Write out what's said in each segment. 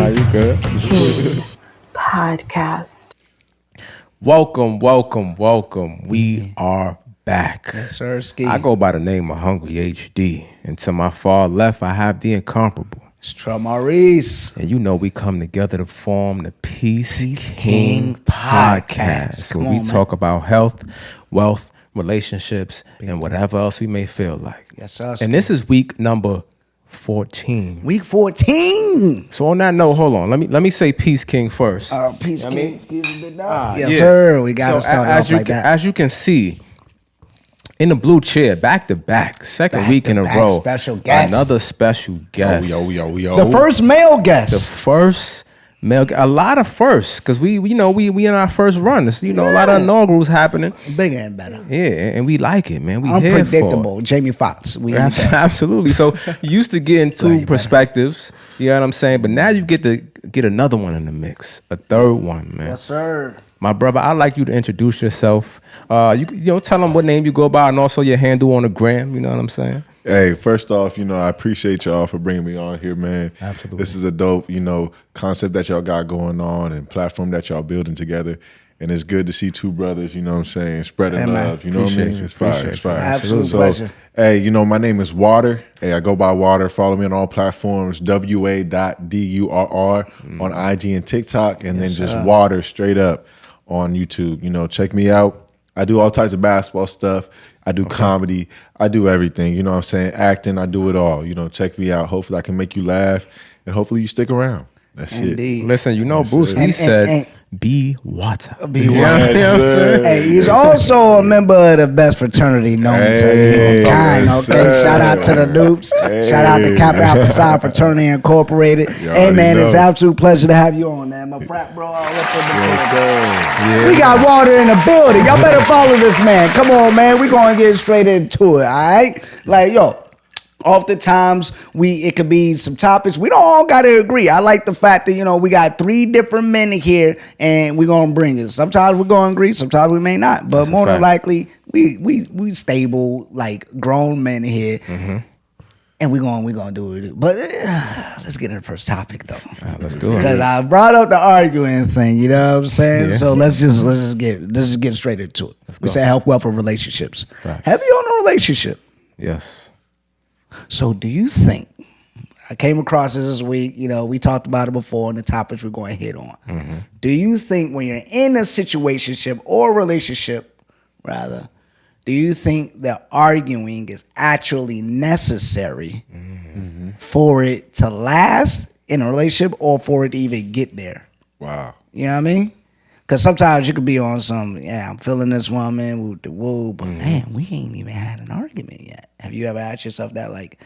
Peace you good. King Podcast. Welcome. We are back. Yes, sir, Ski. I go by the name of Hungry HD. And to my far left, I have the incomparable. It's Trell Maurice. And you know we come together to form the Peace King Podcast. Where we talk about health, wealth, relationships, and whatever else we may feel like. Yes, sir, Ski. And this is week number 14. Week 14. So on that note, hold on. Let me say Peace King first. Peace King. Excuse me, down. Yes, Yeah. sir. We got to start off like that. As you can see, in the blue chair, back to back, second week in a row. Special guest. Another special guest. Yo. The first male The guest. first male, a lot of firsts, because we in our first run. It's, a lot of inaugurals happening. Bigger and better. Yeah, and we like it, man. We here for it. Unpredictable. Jamie Foxx. Absolutely. So you used to get into perspectives, you know what I'm saying? But now you get to get another one in the mix, a third one, man. Yes, sir. My brother, I'd like you to introduce yourself. You tell them what name you go by and also your handle on the gram. You know what I'm saying? Hey, first off, I appreciate y'all for bringing me on here, man. Absolutely. This is a dope, concept that y'all got going on and platform that y'all building together. And it's good to see two brothers, spreading love. You know what I mean? It's fire. It's fire. Absolute pleasure. Hey, my name is Water. Hey, I go by Water. Follow me on all platforms, WA.DURR on IG and TikTok, and then just Water straight up on YouTube. Check me out. I do all types of basketball stuff. I do comedy. I do everything. You know what I'm saying? Acting. I do it all. Check me out. Hopefully I can make you laugh, and hopefully you stick around. That's Indeed. it. Listen, Bruce Lee said, be water. Be water. Hey, he's also a member of the best fraternity known to humankind. Okay, shout out to the Dupes. Shout out to Kappa Alpha Psi Fraternity Incorporated. Hey, man, it's an absolute pleasure to have you on, man. My frat bro, all up in the building. We got Water in the building. Y'all better follow this man. Come on, man. We gonna get straight into it. All right, oftentimes it could be some topics we don't all gotta agree. I like the fact that we got three different men here and we're gonna bring it. Sometimes we're gonna agree, sometimes we may not, but more than likely we stable like grown men here, and we're gonna do it. But let's get into the first topic though. Let's do it. Because I brought up the arguing thing, you know what I'm saying? Yeah. So let's just get straight into it. We say health, wealth, or relationships. Right. Heavy on a relationship. Yes. So do you think, I came across this week, we talked about it before and the topics we're going to hit on. Do you think when you're in a situationship or relationship, rather, do you think that arguing is actually necessary for it to last in a relationship or for it to even get there? Wow. You know what I mean? Because sometimes you could be on some, I'm feeling this woman, woo the woo, but man, we ain't even had an argument yet. Have you ever asked yourself that, like,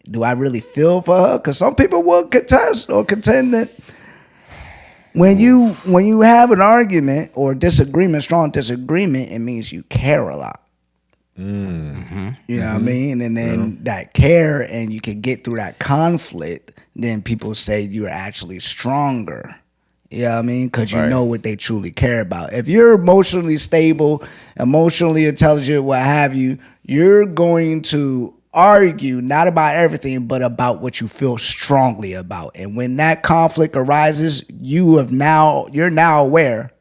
do I really feel for her? Because some people will contest or contend that when you have an argument or disagreement, strong disagreement, it means you care a lot. You know what I mean? And then that care and you can get through that conflict, then people say you're actually stronger. You know what I mean? Because you know what they truly care about. If you're emotionally stable, emotionally intelligent, what have you, you're going to argue not about everything, but about what you feel strongly about. And when that conflict arises, you're now aware,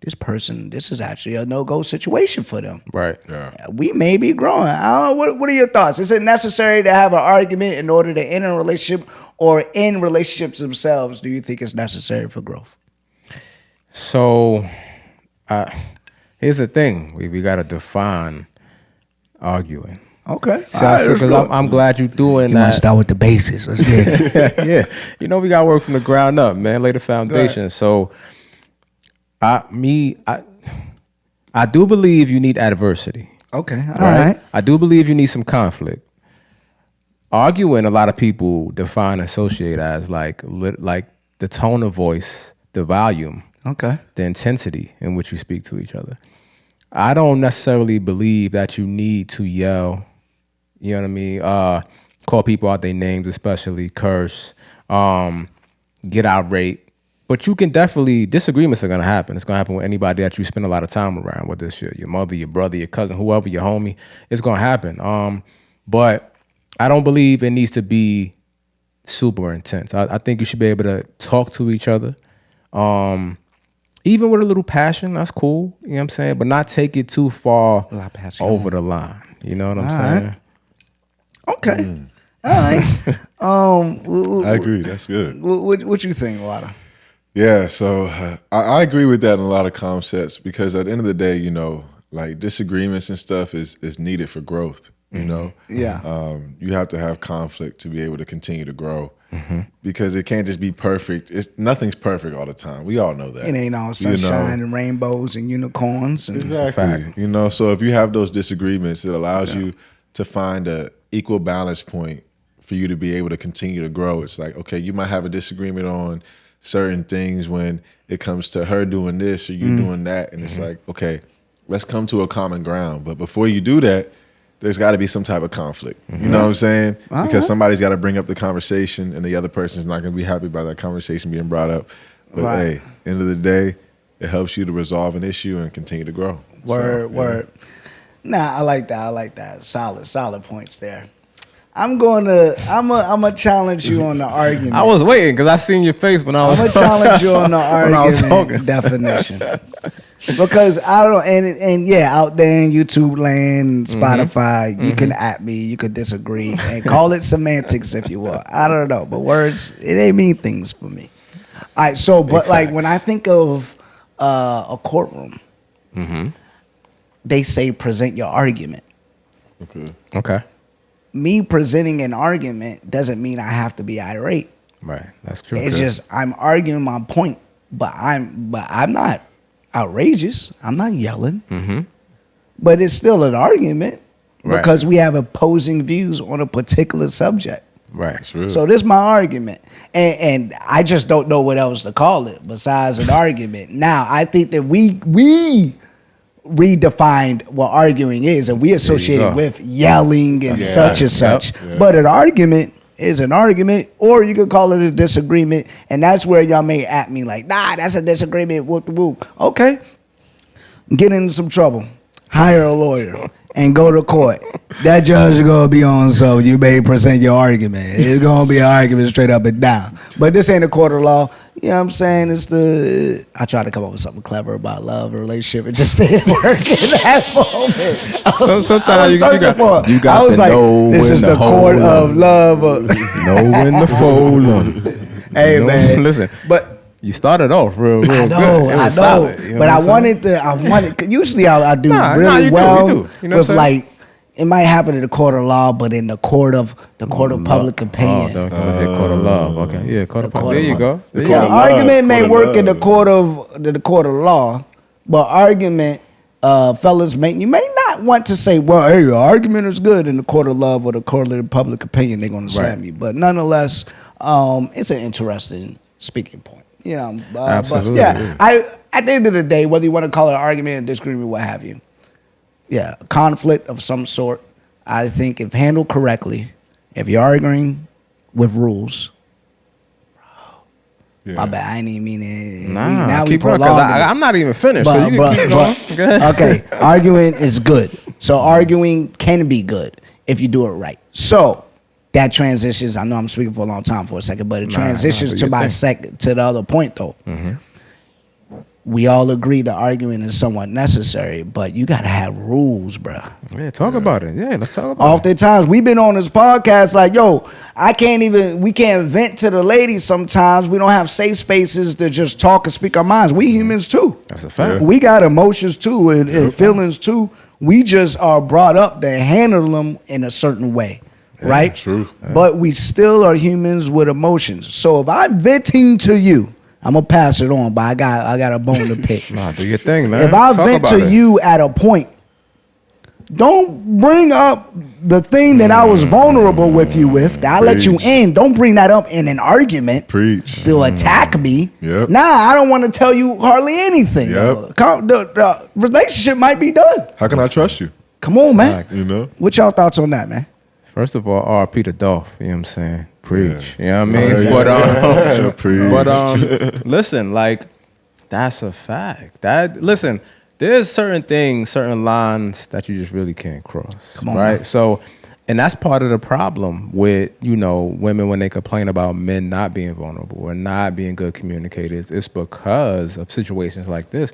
this is actually a no-go situation for them. Right. Yeah. We may be growing. I don't know. What are your thoughts? Is it necessary to have an argument in order to enter a relationship? Or in relationships themselves, do you think it's necessary for growth? So, here's the thing: we got to define arguing. Okay, Because I'm glad you're doing that. You want to start with the basics? Let's get it. Yeah, we got to work from the ground up, man. Lay the foundation. So, I do believe you need adversity. Okay, all right. I do believe you need some conflict. Arguing, a lot of people define, associate as like the tone of voice, the volume, the intensity in which you speak to each other. I don't necessarily believe that you need to yell, you know what I mean? Call people out their names, especially curse, get irate. But you can definitely, disagreements are going to happen. It's going to happen with anybody that you spend a lot of time around, whether it's your mother, your brother, your cousin, whoever, your homie. It's going to happen. But I don't believe it needs to be super intense. I think you should be able to talk to each other. Even with a little passion, that's cool. You know what I'm saying? But not take it too far over the line. You know what I'm saying? Okay. All right. I agree. That's good. What you think, Wada? Yeah, so I agree with that in a lot of concepts because at the end of the day, you know, like disagreements and stuff is needed for growth, you know? Yeah. You have to have conflict to be able to continue to grow because it can't just be perfect. Nothing's perfect all the time. We all know that. It ain't all sunshine and rainbows and unicorns. And exactly. You know, so if you have those disagreements, it allows you to find a equal balance point for you to be able to continue to grow. It's like, okay, you might have a disagreement on certain things when it comes to her doing this or you doing that. And it's like, okay, let's come to a common ground. But before you do that, there's got to be some type of conflict. You know what I'm saying? Because somebody's got to bring up the conversation and the other person's not going to be happy about that conversation being brought up. But hey, end of the day, it helps you to resolve an issue and continue to grow. Word. Nah, I like that. Solid points there. I'm gonna challenge you on the argument. I was waiting because I seen your face when I was. I'm gonna challenge you on the argument definition because I don't and out there in YouTube land, Spotify, you can at me, you could disagree and call it semantics if you want. I don't know, but words it ain't mean things for me. All right, so but like when I think of a courtroom, they say present your argument. Okay. Me presenting an argument doesn't mean I have to be irate. Right, that's true. It's just I'm arguing my point, but I'm not outrageous. I'm not yelling. But it's still an argument because we have opposing views on a particular subject. Right. True. So this is my argument, and I just don't know what else to call it besides an argument. Now I think that we redefined what arguing is, and we associate it with yelling and such and such. But an argument is an argument, or you could call it a disagreement, and that's where y'all may at me like, nah, that's a disagreement. Whoop the whoop. Okay, get into some trouble, hire a lawyer, and go to court. That judge is gonna be on, so you may present your argument. It's gonna be an argument straight up and down. But this ain't a court of law. You know what I'm saying? I tried to come up with something clever about love or relationship. It just didn't work in that moment. Sometimes you got I was to like, know this is the court of love. Know when to fold them. Hey, man. Listen, but you started off real good. I know. Solid, you know but I what wanted, usually I do really well you do. You know with like, it might happen in the court of law, but in the court of public opinion. Court of love. Okay, yeah, court of public. There you go. Argument may work in the court of law, but argument, fellas, you may not want to say, well, hey, your argument is good in the court of love or the court of public opinion. They're going to slam you, but nonetheless, it's an interesting speaking point. You know, absolutely. But at the end of the day, whether you want to call it an argument, a disagreement, what have you. Yeah, conflict of some sort. I think if handled correctly, if you're arguing with rules, my bad, I ain't even mean it. Now keep going, I'm not even finished, so you can keep going. Go ahead. Okay, arguing is good. So arguing can be good if you do it right. So that transitions. I know I'm speaking for a long time for a second, but it transitions to the other point though. We all agree the arguing is somewhat necessary, but you gotta have rules, bro. Yeah, talk about it. Yeah, let's talk about it. Oftentimes, we've been on this podcast like, yo, we can't vent to the ladies sometimes. We don't have safe spaces to just talk and speak our minds. We humans too. That's a fact. We got emotions too and feelings too. We just are brought up to handle them in a certain way, right? True. But we still are humans with emotions. So if I'm venting to you, I'm gonna pass it on, but I got a bone to pick. Nah, do your thing, man. If I vent to you at a point, don't bring up the thing that I was vulnerable with you with. That I let you in. Don't bring that up in an argument. Preach. To attack me. Yep. Nah, I don't want to tell you hardly anything. Yep. The relationship might be done. How can I trust you? Come on, man. You know? What y'all thoughts on that, man? First of all, R.P. to Dolph. You know what I'm saying? Preach. You know what I mean? But listen, like, that's a fact. Listen, there's certain things, certain lines that you just really can't cross. Come on, right? man. So And that's part of the problem with, women when they complain about men not being vulnerable or not being good communicators. It's because of situations like this.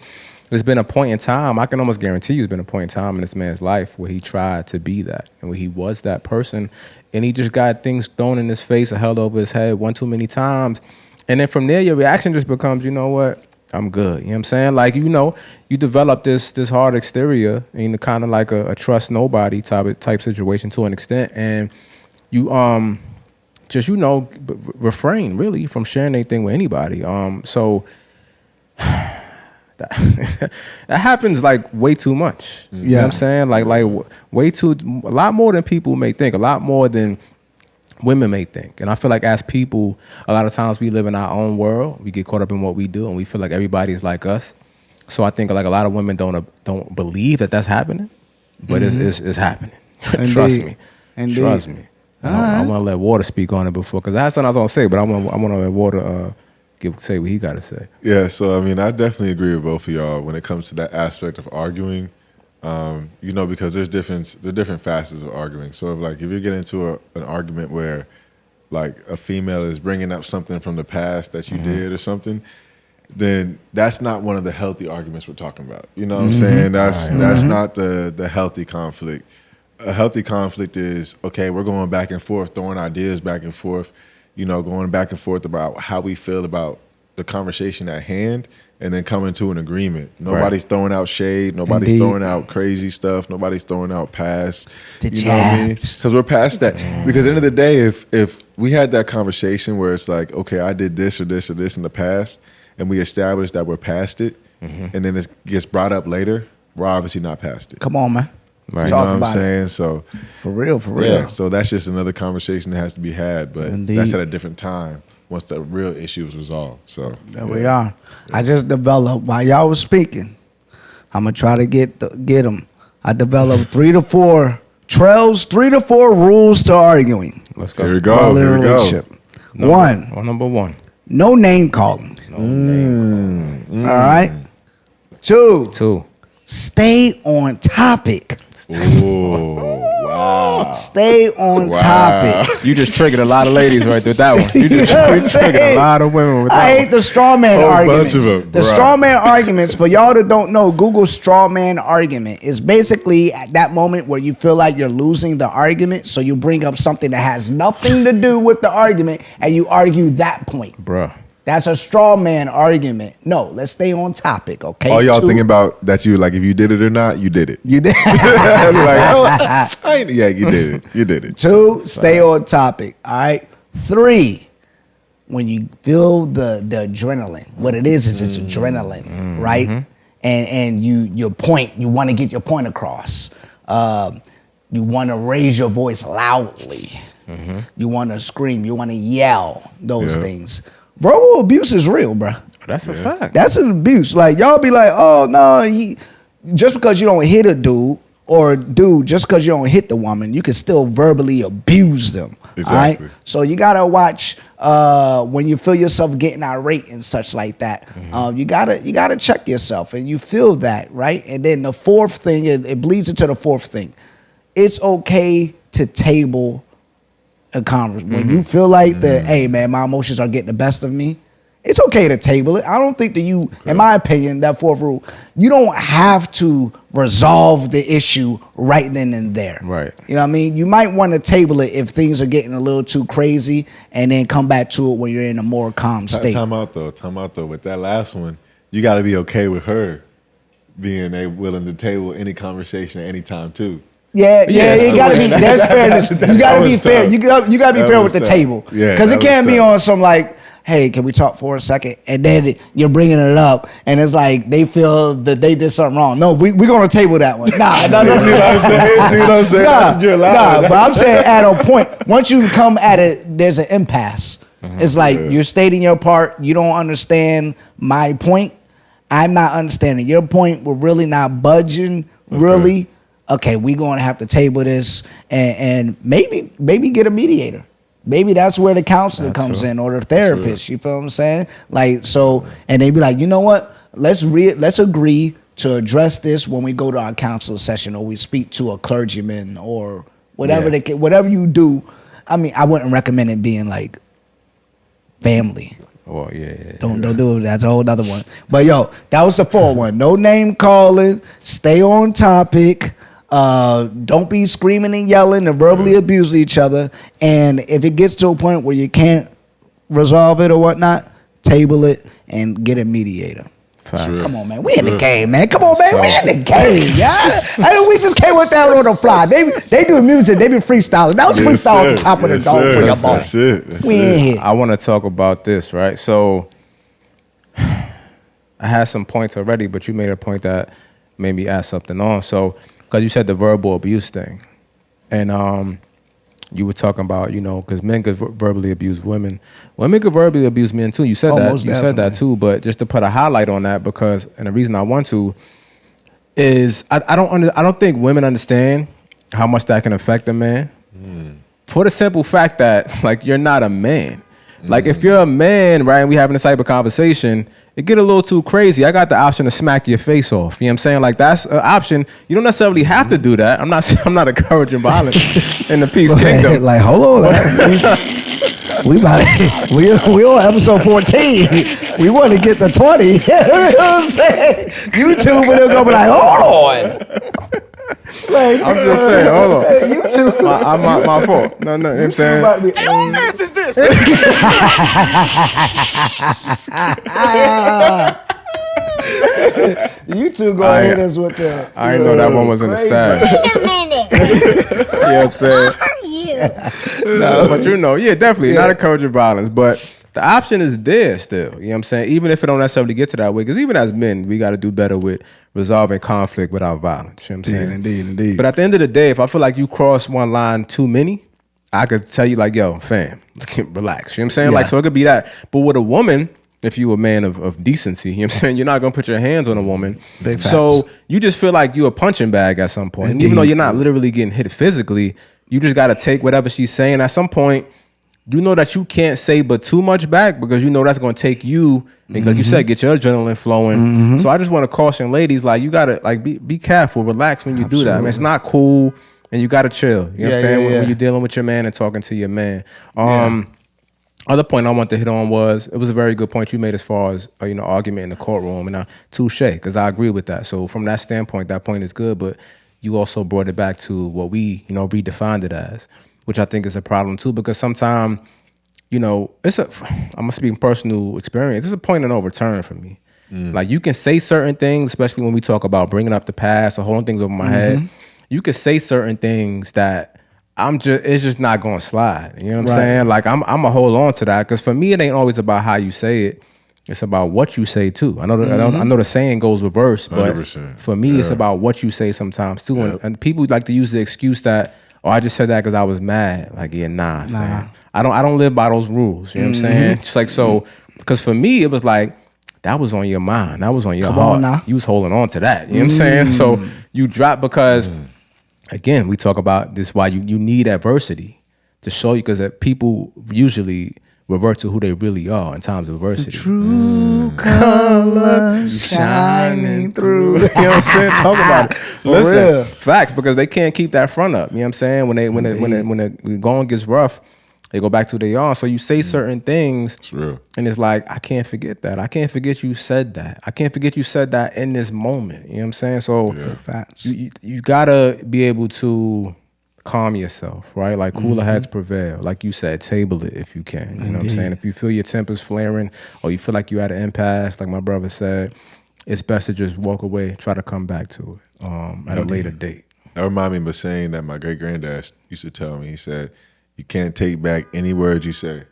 There's been a point in time, I can almost guarantee you there's been a point in time in this man's life where he tried to be that and where he was that person, and he just got things thrown in his face or held over his head one too many times. And then from there, your reaction just becomes, you know what? I'm good. You know what I'm saying? Like, you develop this hard exterior and kind of like a trust nobody type situation to an extent. And you just, refrain really from sharing anything with anybody. So that happens like way too much. You know what I'm saying? Like way too, a lot more than people may think, a lot more than women may think. And I feel like as people, a lot of times we live in our own world. We get caught up in what we do and we feel like everybody is like us. So I think like a lot of women don't believe that that's happening, but it's happening. Trust me. Indeed. Trust me. I want to let Water speak on it before, because I had something I was going to say, but I want to let Water say what he got to say. Yeah, so I mean, I definitely agree with both of y'all when it comes to that aspect of arguing. Because there's different facets of arguing. So if you get into an argument where like a female is bringing up something from the past that you did or something, then that's not one of the healthy arguments we're talking about. You know what I'm saying? That's not the healthy conflict. A healthy conflict is, okay, we're going back and forth, throwing ideas back and forth, going back and forth about how we feel about the conversation at hand, and then coming to an agreement. Nobody's throwing out shade. Nobody's throwing out crazy stuff. Nobody's throwing out past. The you know what I mean? Because we're past that. Because at the end of the day, if we had that conversation where it's like, okay, I did this or this or this in the past, and we established that we're past it, and then it gets brought up later, we're obviously not past it. Come on, man. Right. You know what I'm saying? So For real. yeah, so that's just another conversation that has to be had, but Indeed. that's at a different time once the real issue is resolved. So There we are. I just developed, while y'all was speaking, I'm going to try to get them. I developed 3 to 4 rules to arguing. Let's go. Here we go. While in a Here we go. relationship. Number one. No name calling. No name calling. All right. 2, 2. stay on topic. Ooh, wow. Stay on topic. You just triggered a lot of ladies right there with that one. You just triggered a lot of women with that I hate the straw man arguments. bunch of them, the bruh. straw man arguments, for y'all that don't know, Google straw man argument is basically at that moment where you feel like you're losing the argument, so you bring up something that has nothing to do with the argument and you argue that point. Bruh. That's a straw man argument. No, let's stay on topic, okay? All y'all 2, thinking about that you like if you did it or not, you did it. You did. Yeah, you did it. You did it. 2, stay on topic. All right. 3, when you feel the adrenaline, what it is it's adrenaline, right? And you want to get your point across. You want to raise your voice loudly. You want to scream. You want to yell. Those things. Verbal abuse is real, bro. That's a fact. That's an abuse. Like, y'all be like, oh no, just because you don't hit a dude, or dude, just because you don't hit the woman, you can still verbally abuse them. Exactly. All right? So you gotta watch when you feel yourself getting irate and such like that. You gotta check yourself, and you feel that, right? And then the 4th thing, it bleeds into the 4th thing. It's okay to table a conversation. When you feel like hey man, my emotions are getting the best of me, it's okay to table it. I don't think that in my opinion, that 4th rule, you don't have to resolve the issue right then and there. Right. You know what I mean? You might want to table it if things are getting a little too crazy, and then come back to it when you're in a more calm state. Time out though. With that last one, you got to be okay with her being willing to table any conversation at any time too. Yeah, it gotta be. There's fairness. You gotta be fair. You gotta be fair with the table. Yeah, because it that can't was be tough. on some like, hey, can we talk for a second? And then you're bringing it up, and it's like they feel that they did something wrong. No, we're gonna table that one. Nah. See what I'm saying? See what I'm saying? That's what you're allowed. But I'm saying at a point, once you come at it, there's an impasse. It's like you're stating your part. You don't understand my point. I'm not understanding your point. We're really not budging. Really. Okay, we're going to have to table this and maybe get a mediator. Maybe that's where the counselor comes in, or the therapist. You feel what I'm saying? Like, so, and they be like, you know what? Let's agree to address this when we go to our counselor session, or we speak to a clergyman or whatever you do. I mean, I wouldn't recommend it being like family. Oh yeah. Don't do it. That's a whole other one. But yo, that was the 4th one. No name calling. Stay on topic. Don't be screaming and yelling and verbally abuse each other. And if it gets to a point where you can't resolve it or whatnot, table it and get a mediator. Come on, man. We in the game, man. Come on, man. We in the game, yeah. I know we just came with that on the fly. They do music. They be freestyling. That was freestyle on top of the dome for your boy. That's it. We in here. I want to talk about this, right? So I had some points already, but you made a point that made me add something on. So, because you said the verbal abuse thing. And you were talking about, because men could verbally abuse women. Women could verbally abuse men too. You said that. You said that too. But just to put a highlight on that, because and the reason I want to is I don't think women understand how much that can affect a man. For the simple fact that like you're not a man. Like if you're a man, right, and we having this type of conversation, it get a little too crazy. I got the option to smack your face off. You know what I'm saying? Like that's an option. You don't necessarily have to do that. I'm not encouraging violence in the peace kingdom. Like hold on. we on episode 14. We want to get to 20. You know what I'm saying? YouTube will go be like, hold on. Like, I'm just saying, hold on. YouTube. My fault. No, you know what I'm saying? Hey, who mess is this? You two go hit us with that. I didn't know that one was in the stash. Wait a minute. You know what I'm saying? Who are you? No, but definitely not encouraging violence. But the option is there still. You know what I'm saying? Even if it don't necessarily get to that way. Because even as men, we got to do better with resolving conflict without violence. You know what I'm saying? Indeed. But at the end of the day, if I feel like you cross one line too many, I could tell you like, yo, fam, relax. You know what I'm saying? Yeah. Like, so it could be that. But with a woman, if you a man of decency, you know what I'm saying? You're not going to put your hands on a woman. Big facts. So you just feel like you a punching bag at some point. And even though you're not literally getting hit physically, you just got to take whatever she's saying. At some point, you know that you can't say but too much back because you know that's going to take you, and like you said, get your adrenaline flowing. So I just want to caution ladies, like you got to like be careful, relax when you do that. I mean, it's not cool and you got to chill. You know what I'm saying? When you're dealing with your man and talking to your man. Other point I want to hit on was, it was a very good point you made as far as, argument in the courtroom. And touche, because I agree with that. So from that standpoint, that point is good. But you also brought it back to what we, redefined it as, which I think is a problem too. Because sometimes, I'm going to speak personal experience. It's a point of no return for me. Like you can say certain things, especially when we talk about bringing up the past or holding things over my head. You can say certain things that it's just not gonna slide. You know what I'm saying? Like I'm gonna hold on to that because for me it ain't always about how you say it. It's about what you say too. I know the saying goes reverse, but 100%. For me it's about what you say sometimes too. And people like to use the excuse that, I just said that because I was mad. Like nah. Man. I don't live by those rules. You know what I'm saying? Just like so, because for me it was like that was on your mind, that was on your heart. You was holding on to that. You know what I'm saying? So you drop because. Again, we talk about this why you need adversity to show you because people usually revert to who they really are in times of adversity. The true color shining through. You know what I'm saying? Talk about it. Listen, facts, because they can't keep that front up. You know what I'm saying? When the going gets rough, they go back to who they are. So you say certain things, it's real. And it's like, I can't forget that. I can't forget you said that. I can't forget you said that in this moment. You know what I'm saying? So you gotta be able to calm yourself, right? Like cooler heads prevail. Like you said, table it if you can. You know what I'm saying? If you feel your temper's flaring or you feel like you at an impasse, like my brother said, it's best to just walk away, try to come back to it at a later date. That reminds me of a saying that my great granddad used to tell me. He said, you can't take back any word you say.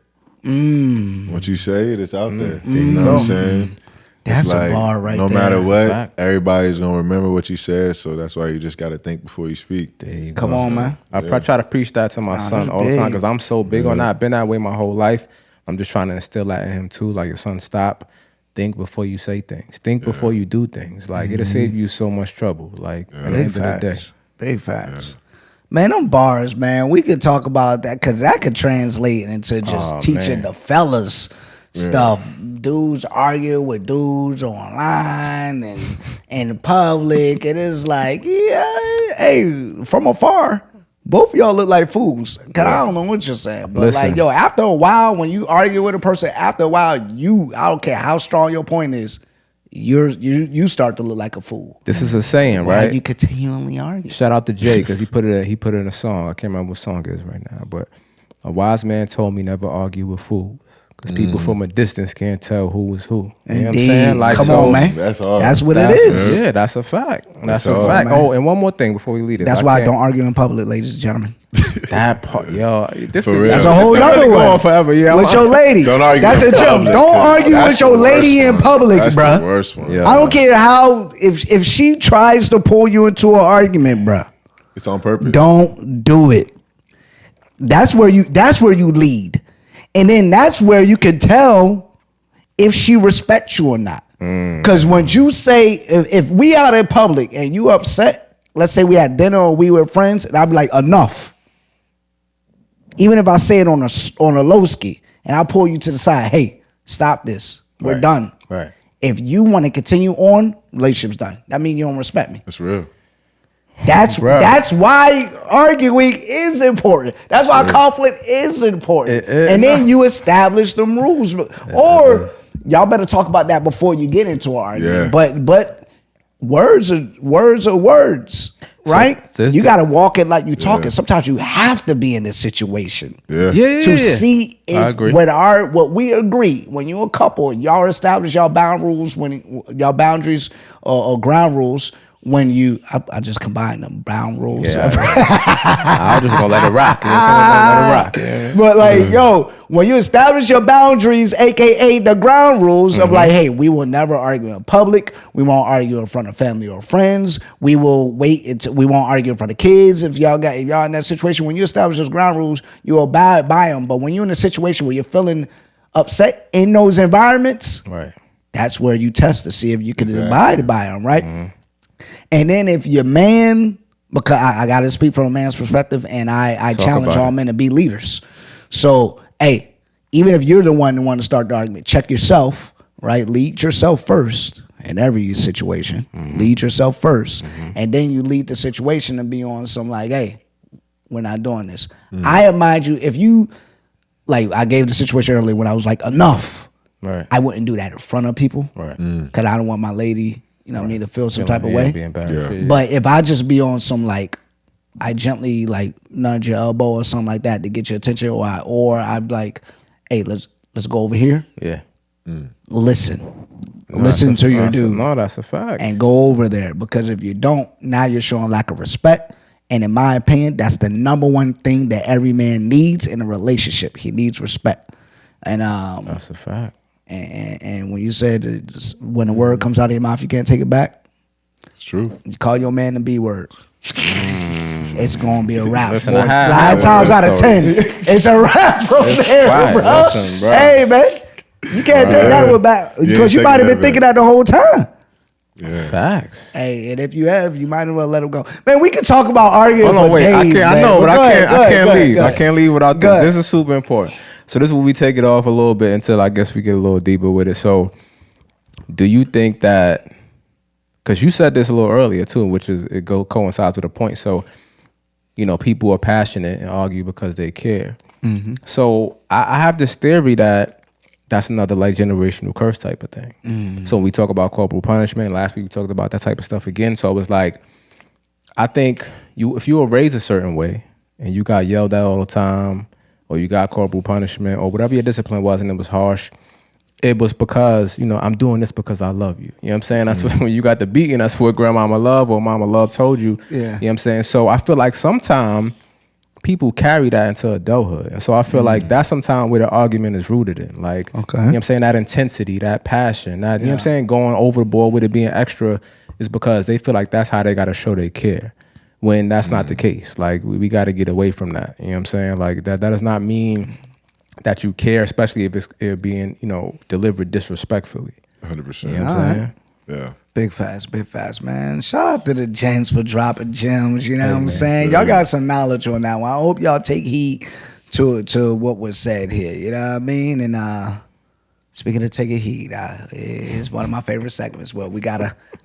Once you say it, it's out there. You know what I'm saying? That's like, a bar right no there. No matter what, everybody's going to remember what you said. So that's why you just got to think before you speak. There you Come on, man. I try to preach that to my son all the time because I'm so big on that. I've been that way my whole life. I'm just trying to instill that in him too. Like, your son, stop. Think before you say things. Think before you do things. Like, it'll save you so much trouble. Like, at the end of the day. Big facts. Man, them bars, man, we could talk about that because that could translate into just teaching the fellas stuff. Dudes argue with dudes online and in public. It is like, hey, from afar, both of y'all look like fools. Cause I don't know what you're saying, but Listen. like, yo, after a while, when you argue with a person, after a while, I don't care how strong your point is, you start to look like a fool. This is a saying, Why right? you continually argue? Shout out to Jay because he put it in a song. I can't remember what song it is right now, but a wise man told me never argue with fools because people from a distance can't tell who is who. You know what I'm saying? Like, Come so on, man. That's all. That's what it is. Yeah, that's a fact. That's a all, fact. man. Oh, and one more thing before we leave it. That's why I don't argue in public, ladies and gentlemen. That part, yo. This For could be- real. That's a It's whole this could nother really go one. on forever. Yeah, With your lady. Don't argue That's in a joke. public. Don't argue That's with your the lady worst in one. public, That's bruh. the worst one. Yeah. I don't care how if she tries to pull you into an argument, bruh. It's on purpose. Don't do it. That's where you lead. And then that's where you can tell if she respects you or not. Because when you say, if we out in public and you upset, let's say we had dinner or we were friends, and I'd be like, enough. Even if I say it on a low ski and I pull you to the side, hey, stop this. We're Right. done. Right. If you want to continue on, relationship's done. That means you don't respect me. It's real. That's Bruh. that's why arguing is important. That's why conflict is important. And then you establish them rules. Or y'all better talk about that before you get into an argument. Yeah. But words are words. Right? So You gotta walk it like you talking. Sometimes you have to be in this situation. Yeah. To see I if agree. what we agree when you're a couple, y'all establish y'all boundaries or ground rules when you I just combined them bound rules. Yeah, I'm just gonna let it rock. You know what I'm saying? Let it rock. Yeah. But like, yo, when you establish your boundaries, aka the ground rules of like, hey, we will never argue in public. We won't argue in front of family or friends. We will wait until we won't argue in front of kids. If y'all in that situation, when you establish those ground rules, you abide by them. But when you're in a situation where you're feeling upset in those environments, Right. that's where you test to see if you can abide by them, right? And then if your man, because I got to speak from a man's perspective, and I challenge about all it. men to be leaders. So, hey, even if you're the one who want to start the argument, check yourself, right? Lead yourself first in every situation. Lead yourself first. And then you lead the situation and be on some like, hey, we're not doing this. I remind you, if you, like I gave the situation earlier when I was like, enough. Right. I wouldn't do that in front of people. Right. Because I don't want my lady, you know what I mean, to feel some type of way. Being bad. Yeah. Yeah. But if I just be on some like, I gently like nudge your elbow or something like that to get your attention, or I'd like, hey, let's go over here. Yeah. Listen That's to your that's dude No, that's a fact. and go over there, because if you don't, now you're showing lack of respect. And in my opinion, that's the number one thing that every man needs in a relationship. He needs respect. And That's a fact. and when you said when the word comes out of your mouth, you can't take it back. It's true. You call your man the B word. It's gonna be a wrap. Listen, boy. I have 9 that times one out of story. 10, it's a wrap from It's there, fine. bro. Listen, bro. Hey, man, you can't take that one back You because ain't you might have taking been that thinking back. that the whole time. Yeah. Facts. Hey, and if you have, you might as well let him go. Man, we can talk about arguing Hold on, for wait. days, I can't. man. I know, but Go I ahead, can't leave. go I ahead. can't leave without Go this. ahead. This is super important. So this is where we take it off a little bit until I guess we get a little deeper with it. So, do you think that? Because you said this a little earlier too, which is coincides with the point. So, you know, people are passionate and argue because they care. So I have this theory that that's another like generational curse type of thing. So when we talk about corporal punishment, last week we talked about that type of stuff again. So it was like, I think if you were raised a certain way and you got yelled at all the time, or you got corporal punishment, or whatever your discipline was and it was harsh, it was because, you know, I'm doing this because I love you. You know what I'm saying? That's when you got the beating, that's what grandmama love or mama love told you. Yeah. You know what I'm saying? So I feel like sometimes people carry that into adulthood. And so I feel like that's sometimes where the argument is rooted in. Like, Okay. you know what I'm saying? That intensity, that passion, that, you know what I'm saying? Going over the board with it being extra is because they feel like that's how they got to show they care. When that's not the case. Like, we got to get away from that. You know what I'm saying? Like, that does not mean that you care, especially if it's being, you know, delivered disrespectfully. 100%. You know what I'm saying? Yeah. Big facts, man. Shout out to the gents for dropping gems. You know what I'm saying? Y'all got some knowledge on that one. I hope y'all take heed to what was said here. You know what I mean? And speaking of taking heed, it's one of my favorite segments. Well,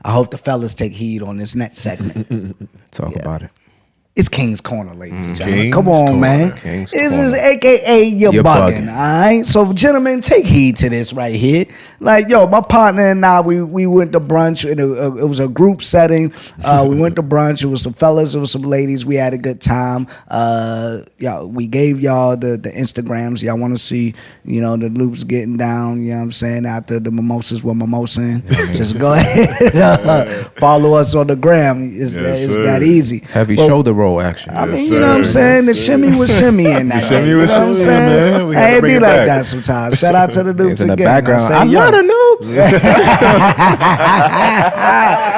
I hope the fellas take heed on this next segment. Talk about it. It's King's Corner, ladies and gentlemen. King's Come on, Corner. man. King's This Corner. is AKA You're You're bugging, bugging. all right? So, gentlemen, take heed to this right here. Like, yo, my partner and I, we went to brunch. It was a group setting. We went to brunch. It was some fellas, it was some ladies. We had a good time. We gave y'all the Instagrams. Y'all want to see, the loops getting down, you know what I'm saying, after the mimosas were mimosing. Just go ahead follow us on the gram. It's that easy. Heavy But, shoulder roll action. I mean, Yes, you know what I'm sir. saying? The shimmy was shimmying that shimmy day, you was know what I'm shimmying, saying? man. We I gotta ain't bring be it like back. that sometimes. Shout out to the noobs In the again. background, say, I yo. love the noobs.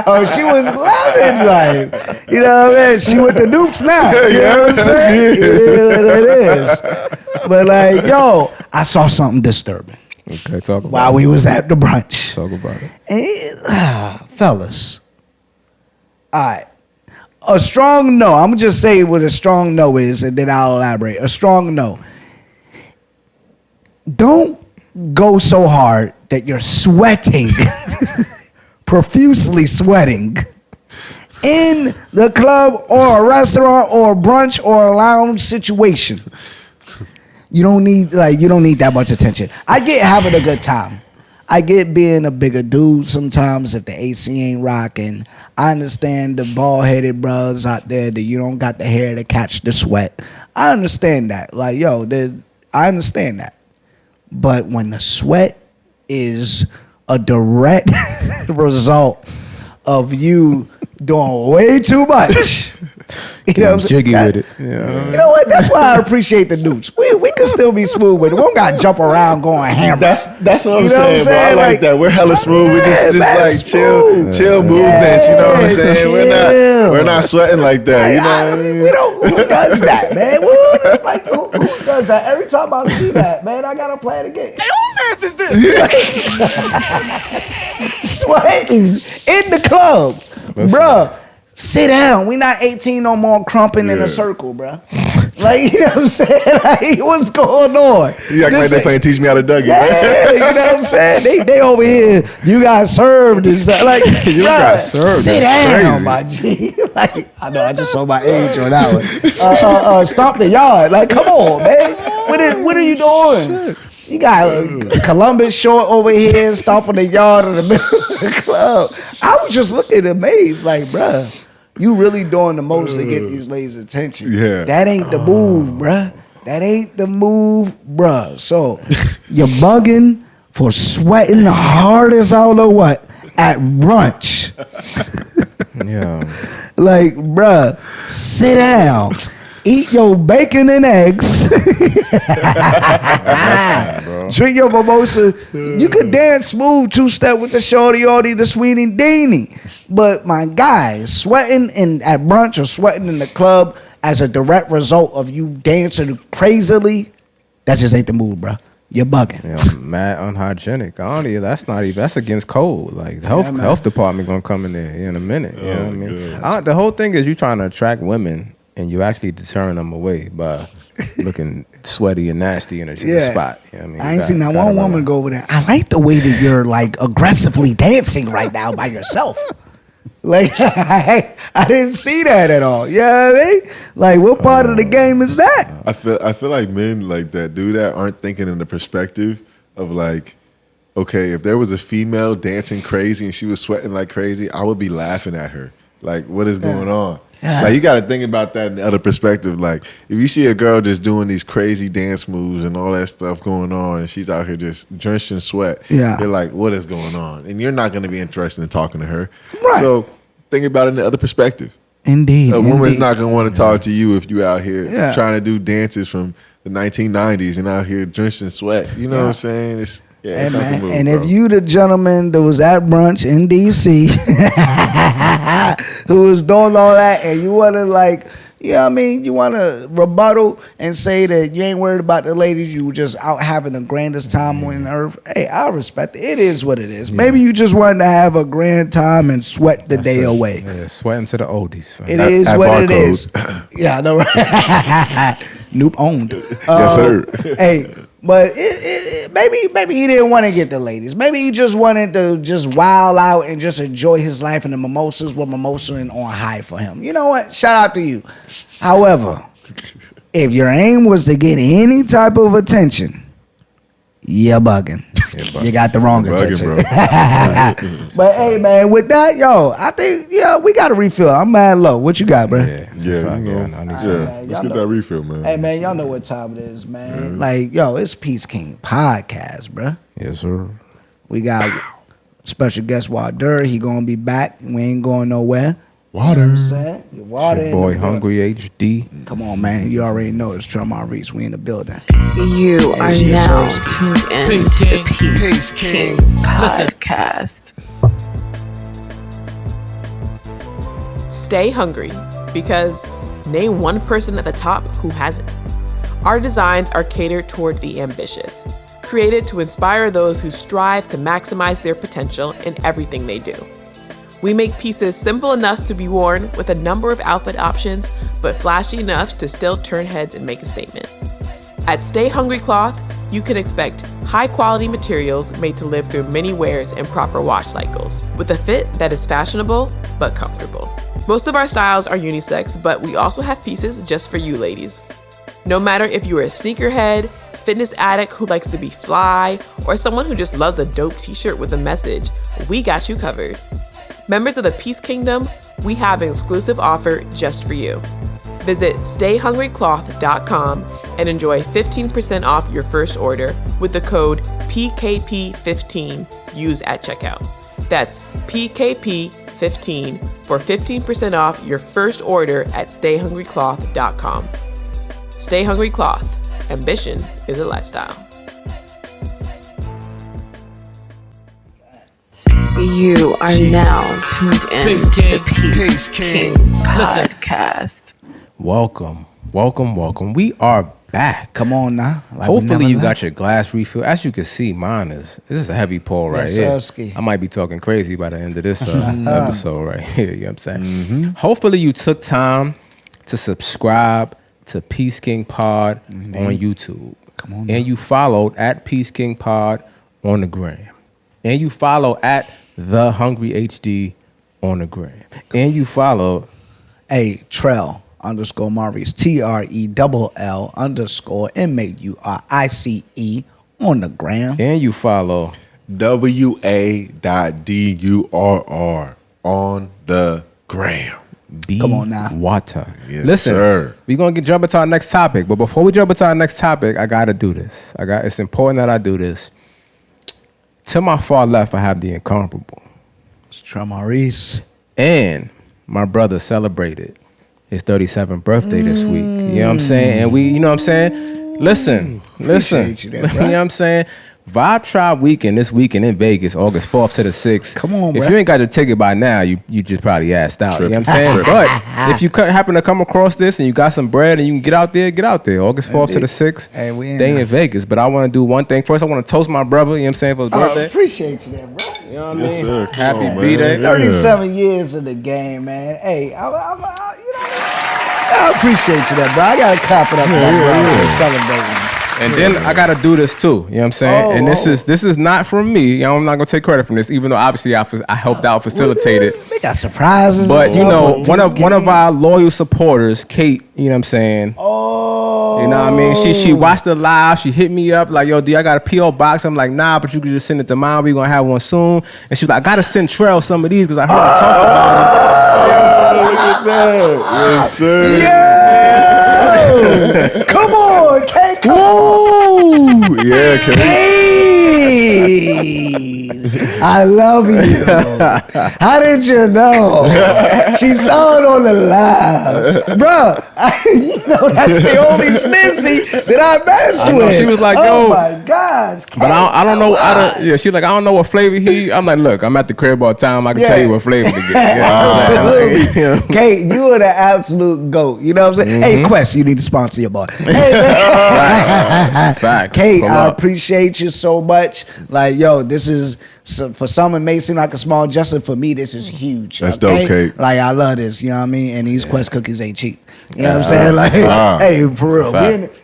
Oh, she was loving life. You know what I mean? She with the noobs now. You know what I'm saying? It is what it is. But like, yo, I saw something disturbing Okay, talk about while it. we was at the brunch. Talk about it. And fellas, all right. A strong no. I'm gonna just say what a strong no is, and then I'll elaborate. A strong no. Don't go so hard that you're sweating, profusely sweating, in the club or a restaurant or a brunch or a lounge situation. You don't need that much attention. I get having a good time. I get being a bigger dude sometimes if the AC ain't rocking. I understand the bald-headed bros out there that you don't got the hair to catch the sweat. I understand that. Like, yo, I understand that. But when the sweat is a direct result of you doing way too much. You know what I'm saying? Jiggy with it. Yeah. You know what? That's why I appreciate the dudes. We can still be smooth with it. We don't got to jump around going hammer. That's what I'm You know what I'm saying, bro. I saying? like Like, that. We're hella smooth. We just man, like smooth. chill movements. You know what I'm saying? chill. We're not sweating like that. You know what I mean? We don't. Who does that, man? Who does that? Every time I see that, man, I gotta play it again. Hey, who is this? Sweating in the club, bruh. Sit down. We not 18 no more, crumping in a circle, bruh. Like, you know what I'm saying? Like, what's going on? You act like they playing Teach Me How to Dougie. Yeah, you know what I'm saying? They over here, you got served and stuff. Like, You got served. sit That's down, crazy. my G. Like, I know, I just saw my age on that one. Stomp the yard. Like, come on, man. What are you doing? You got a Columbus short over here, stomping the yard in the middle of the club. I was just looking amazed, like, bruh, you really doing the most to get these ladies' attention. Yeah. That ain't the move, bruh. That ain't the move, bruh. So, you're bugging for sweating hard as I don't know what at brunch. Yeah. Like, bruh, sit down. Eat your bacon and eggs. Drink your mimosa. You could dance smooth two-step with the shorty, the Sweatin Deanie. But my guy, sweating at brunch or sweating in the club as a direct result of you dancing crazily, that just ain't the move, bro. You're bugging. Yeah, mad unhygienic. That's against code. Like the health department gonna come in there in a minute. You know what I mean? The whole thing is you trying to attract women and you actually deterring them away by looking sweaty and nasty in a spot. You know what I mean? I ain't seen that one woman go over there. I like the way that you're like aggressively dancing right now by yourself. Like, I didn't see that at all. You know what I mean? Like, what part of the game is that? I feel like men like that do that aren't thinking in the perspective of like, okay, if there was a female dancing crazy and she was sweating like crazy, I would be laughing at her. Like, what is going on? Yeah. Like, you got to think about that in the other perspective. Like, if you see a girl just doing these crazy dance moves and all that stuff going on, and she's out here just drenched in sweat, Yeah. you're like, what is going on? And you're not going to be interested in talking to her. Right. So think about it in the other perspective. Indeed. A woman's not going to want to talk to you if you out here Yeah. trying to do dances from the 1990s and out here drenched in sweat. You know what I'm saying? It's Hey, not the man. move, And bro. if you the gentleman that was at brunch in DC who was doing all that and you want to like, you know what I mean? You want to rebuttal and say that you ain't worried about the ladies, you just out having the grandest time on earth. Hey, I respect it. It is what it is. Maybe you just wanted to have a grand time and sweat the day away. Yeah, sweating to the oldies. Fam. It is at what it Barcode. is. Yeah, I know, right? Noop owned. Yes, sir. Hey, But maybe he didn't want to get the ladies. Maybe he just wanted to just wild out and just enjoy his life, and the mimosas were mimosing on high for him. You know what? Shout out to you. However, if your aim was to get any type of attention, you're bugging. You got the wrong attention. But hey, man, with that, yo, I think we got a refill. I'm mad low. What you got, bro? Let's get that refill, man. Hey, man, y'all know what time it is, man. Like, yo, it's Peace King Podcast, bro. Yes, sir. We got special guest Water. He gonna be back. We ain't going nowhere. Water. You know what I'm saying? Water. Your boy Hungry HD. Come on, man. You already know it's Trell Maurice. We in the building. You are now tuned in to the Peace King Podcast. Stay hungry, because name one person at the top who hasn't. Our designs are catered toward the ambitious, created to inspire those who strive to maximize their potential in everything they do. We make pieces simple enough to be worn with a number of outfit options, but flashy enough to still turn heads and make a statement. At Stay Hungry Cloth, you can expect high-quality materials made to live through many wears and proper wash cycles, with a fit that is fashionable but comfortable. Most of our styles are unisex, but we also have pieces just for you ladies. No matter if you are a sneakerhead, fitness addict who likes to be fly, or someone who just loves a dope t-shirt with a message, we got you covered. Members of the Peace Kingdom, we have an exclusive offer just for you. Visit stayhungrycloth.com and enjoy 15% off your first order with the code PKP15 used at checkout. That's PKP15 for 15% off your first order at stayhungrycloth.com. Stay Hungry Cloth. Ambition is a lifestyle. You are now tuned in to the Peace King Podcast. Welcome. We are back. Come on now. Like Hopefully you got your glass refill. As you can see, this is a heavy pour right here. I might be talking crazy by the end of this episode right here. You know what I'm saying? Mm-hmm. Hopefully you took time to subscribe to Peace King Pod on YouTube. Come on now. And you followed at Peace King Pod on the gram. And you follow at The Hungry HD on the gram. And you follow Trell _Maurice TRELL_MAURICE on the gram. And you follow WA.DURR on the gram. Come on now. Water. Yes, Listen, sir. we're going to jump into our next topic. But before we jump into our next topic, I got to do this. It's important that I do this. To my far left, I have the incomparable. It's Trell Maurice. And my brother celebrated his 37th birthday this week. You know what I'm saying? And we, you know what I'm saying? Listen. Appreciate you there, bro. You know what I'm saying? Vibe Tribe Weekend this weekend in Vegas, August 4th to the 6th. Come on, bro. If you ain't got the ticket by now, you just probably asked out. You know what I'm saying? But if you happen to come across this and you got some bread and you can get out there. August 4th to the 6th. Hey, we in Vegas. But I want to do one thing first. I want to toast my brother, you know what I'm saying, for his birthday. Appreciate you there, bro. You know what I Yes, mean? sir. Happy Come on, B-Day. man. 37 years in the game, man. Hey, I appreciate you there, bro. I got to clap it up for my brother for celebrating. And then I gotta do this too. You know what I'm saying? This is not from me. You know, I'm not gonna take credit from this, even though obviously I helped out, facilitated. They got surprises. But you know, one of our loyal supporters, Kate. You know what I'm saying? Oh, you know what I mean? She watched the live. She hit me up like, "Yo, D, I got a PO box." I'm like, "Nah, but you can just send it to mine. We gonna have one soon." And she was like, "I gotta send Trell some of these because I heard her talk about them." Yes, sir. Yeah. Come on, Kate. Come Ooh, yeah, Kate. I love you. How did you know? She saw it on the live. Bruh, you know that's the only snitzy that I mess with. She was like, "Yo." Oh my gosh. Kate, But I don't know. She's like, "I don't know what flavor he." I'm like, "Look, I'm at the crib all the time. I can tell you what flavor to get." Absolutely. Kate, you are the absolute GOAT. You know what I'm saying? Hey, Quest, you need to sponsor your boy. Hey, Facts. Kate, Pull I up. appreciate you so much. Like, yo, this is So for some, it may seem like a small gesture. For me, this is huge. That's dope, Kate. Like, I love this. You know what I mean? And these Quest cookies ain't cheap. You know what I'm saying? Like, hey, for real,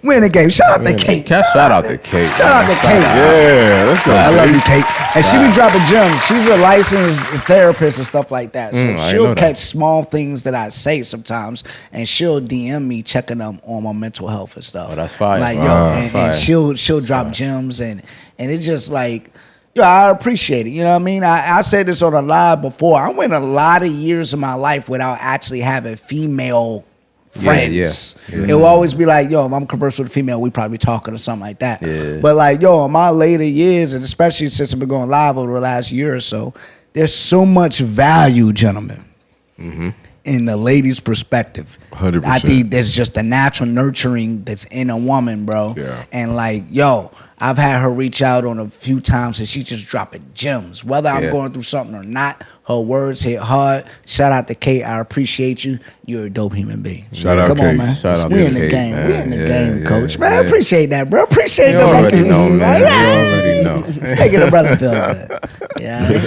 we in the game. Shout out to Kate. Shout out to Kate. Shout out to Kate. Yeah, let's go. I love you, Kate. And she be dropping gems. She's a licensed therapist and stuff like that. So she'll catch small things that I say sometimes, and she'll DM me checking them on my mental health and stuff. Oh, that's fire. Like, and she'll drop gems, and it's just like, yo, I appreciate it. You know what I mean? I said this on a live before. I went a lot of years of my life without actually having female friends. It will always be like, yo, if I'm conversing with a female, we probably talking or something like that. Yeah. But like, yo, in my later years, and especially since I've been going live over the last year or so, there's so much value, gentlemen, in the lady's perspective. 100%. I think there's just the natural nurturing that's in a woman, bro. Yeah. And like, yo, I've had her reach out on a few times and she's just dropping gems. Whether I'm going through something or not, her words hit hard. Shout out to Kate. I appreciate you. You're a dope human being. Shout out, Come Kate. on, man. Shout out we to in the Kate, game. man. We in the game, coach. Man, yeah. I appreciate that, bro. Appreciate You the already know, recognition. man. You already know. Making a brother feel good. Yeah. You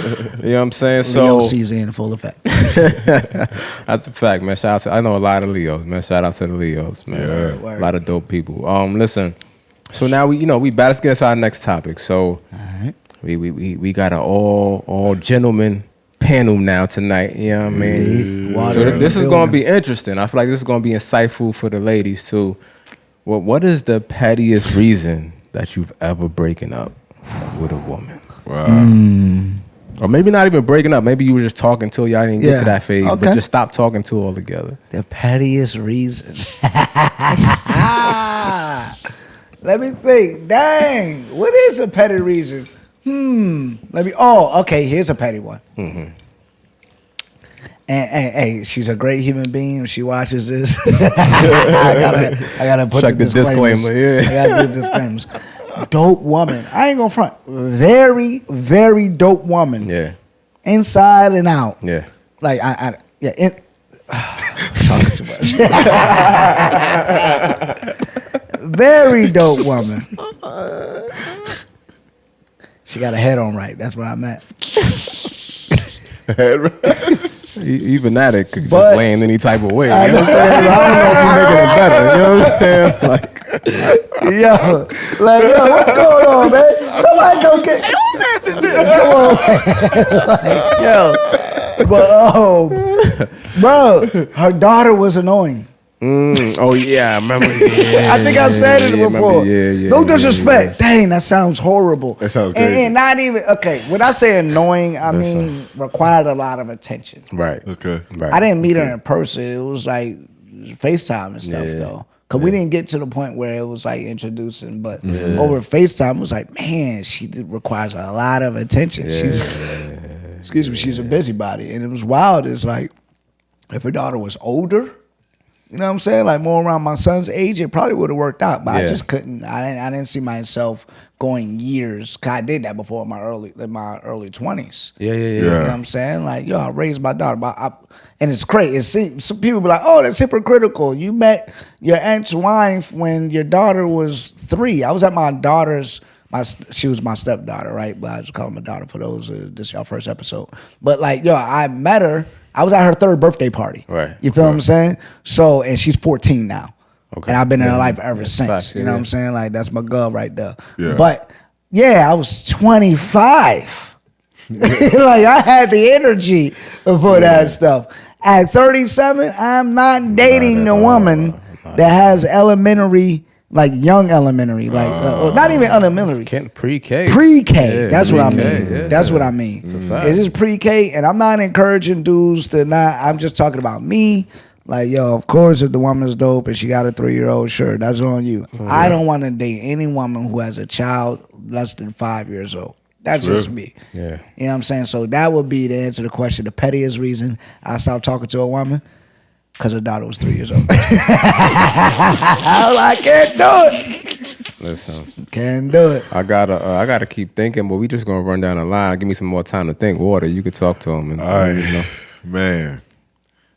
know what I'm saying? Leo So season in full effect. that's a fact, man. Shout out to, I know a lot of Leos, man. Shout out to the Leos, man. Word. A lot of dope people. Listen. So now we about to get us our next topic. So we got an all gentleman panel now tonight. You know what I mean? So this is gonna be interesting. I feel like this is gonna be insightful for the ladies too. Well, what is the pettiest reason that you've ever broken up with a woman? Wow. Or maybe not even breaking up. Maybe you were just talking to her. Y'all didn't get to that phase, but just stop talking to her altogether. The pettiest reason. Let me think. Dang. What is a petty reason? Okay, here's a petty one. And hey, she's a great human being. If she watches this, I gotta put Check the disclaimer. Yeah. I gotta do the disclaimers. Dope woman. I ain't gonna front. Very, very dope woman. Yeah. Inside and out. Yeah. Like talking too much. Very dope woman. She got a head on right. That's what I meant. Head right. Even that, it could just But- land any type of way. You know what I'm saying? I don't know if you're making it better. You know what I'm saying? Yo, what's going on, man? Somebody go get. Come on, man. Like, yo, but bro, her daughter was annoying. Oh yeah, I remember. Yeah, I think I said it before. Yeah, no disrespect. Dang, that sounds horrible. That sounds crazy. And not even okay. When I say annoying, I mean required a lot of attention. Right. Okay. Right. I didn't meet her in person. It was like FaceTime and stuff though. Cause we didn't get to the point where it was like introducing, but over FaceTime it was like, man, requires a lot of attention. She's a busybody, and it was wild. It's like if her daughter was older. You know what I'm saying? Like more around my son's age, it probably would have worked out. But I just couldn't. I didn't see myself going years. 'Cause I did that before in my early 20s. Yeah. You know what I'm saying? Like, yo, I raised my daughter. And it's crazy. Some people be like, oh, that's hypocritical. You met your aunt's wife when your daughter was 3. I was at my daughter's. She was my stepdaughter, right? But I just call her my daughter for those. This is our first episode. But like, yo, I met her. I was at her 3rd birthday party. Right. You feel what I'm saying? So, and she's 14 now. Okay. And I've been in her life ever since. Fact, you know what I'm saying? Like, that's my girl right there. Yeah. But, yeah, I was 25. Like, I had the energy for that stuff. At 37, I'm not dating a woman that has elementary, like young elementary, like not even elementary. Pre-K. Pre-K. Yeah, that's what I pre-K, mean. yeah. That's what I mean. It's a fact. Is this pre-K? And I'm not encouraging dudes to not. I'm just talking about me. Like, yo, of course, if the woman's dope and she got a 3-year-old, sure, that's on you. I don't want to date any woman who has a child less than 5 years old. That's just me. Yeah. You know what I'm saying? So that would be the answer to the question. The pettiest reason I stopped talking to a woman, because her daughter was 3 years old. I can't do it. Listen, Can't do it. I gotta keep thinking, but we just gonna run down the line. Give me some more time to think. Water, you could talk to him. And, All right, you know. man.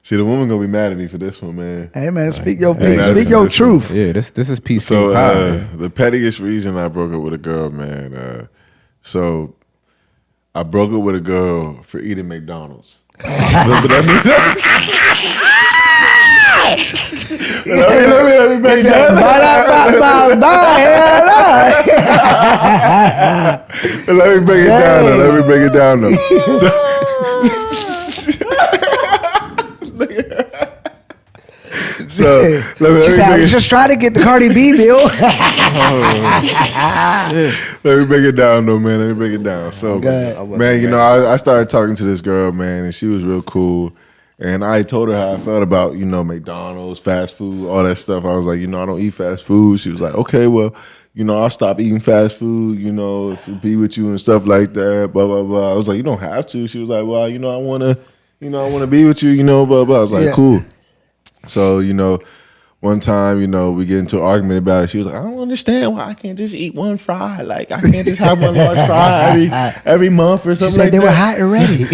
See, the woman gonna be mad at me for this one, man. Hey man, speak your Hey, peace. man, Speak your this- truth. Yeah, this is PC So pie. the pettiest reason I broke up with a girl, man. So I broke up with a girl for eating McDonald's. Let me break it down though. So she said, I was just trying to get the Cardi B deal. Let me break it down though, man. Let me break it down. So, man, you know, I started talking to this girl, man, and she was real cool. And I told her how I felt about, you know, McDonald's, fast food, all that stuff. I was like, you know, I don't eat fast food. She was like, okay, well, you know, I'll stop eating fast food, you know, if it be with you and stuff like that, blah, blah, blah. I was like, you don't have to. She was like, well, you know, I want to be with you, you know, blah, blah. I was like, cool. So, you know, one time, you know, we get into an argument about it. She was like, I don't understand why I can't just eat one fry. Like, I can't just have one large fry every month or something like that. They were hot already.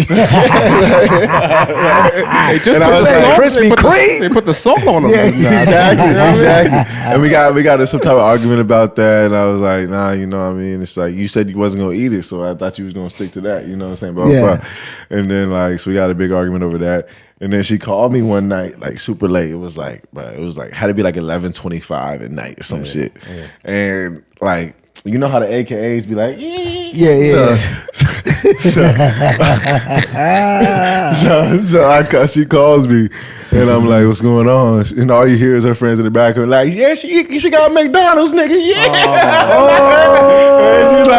They put the salt on them. Yeah, exactly. And we got in some type of argument about that. And I was like, nah, you know what I mean? It's like, you said you wasn't going to eat it, so I thought you was going to stick to that. You know what I'm saying? Blah, blah, blah. And then, like, so we got a big argument over that. And then she called me one night, like super late. It was like, bro, had to be like 11:25 at night or some shit. Yeah. And like, you know how the AKAs be like, she calls me, and I'm like, what's going on? And all you hear is her friends in the background like, yeah, she got McDonald's, nigga, yeah.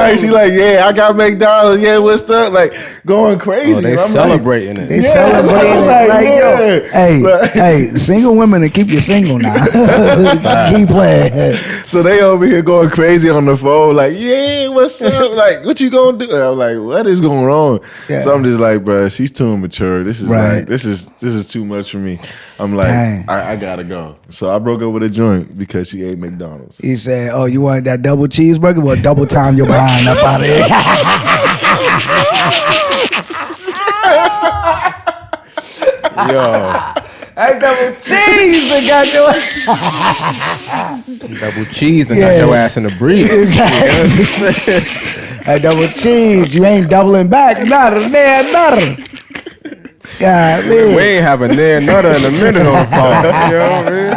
And she like, yeah, I got McDonald's, yeah, what's up? Like, going crazy. They celebrating it. They celebrating it. Like, yo, hey, single women, and keep you single now. Keep playing. So they over here going crazy on the phone, like, yeah, what's up? Like, what you gonna do? And I'm like, what is going on? Yeah. So I'm just like, bro, she's too immature. This is like, this is too much for me. I'm like, I gotta go. So I broke up with a joint because she ate McDonald's. He said, oh, you want that double cheeseburger? Well, double time your behind up out of here. Yo. That double cheese that got your double cheese that got your ass in the breeze. Exactly. That double cheese, you ain't doubling back. Nothing. God, man. We ain't having near nutter in a minute on the call. You know what I mean?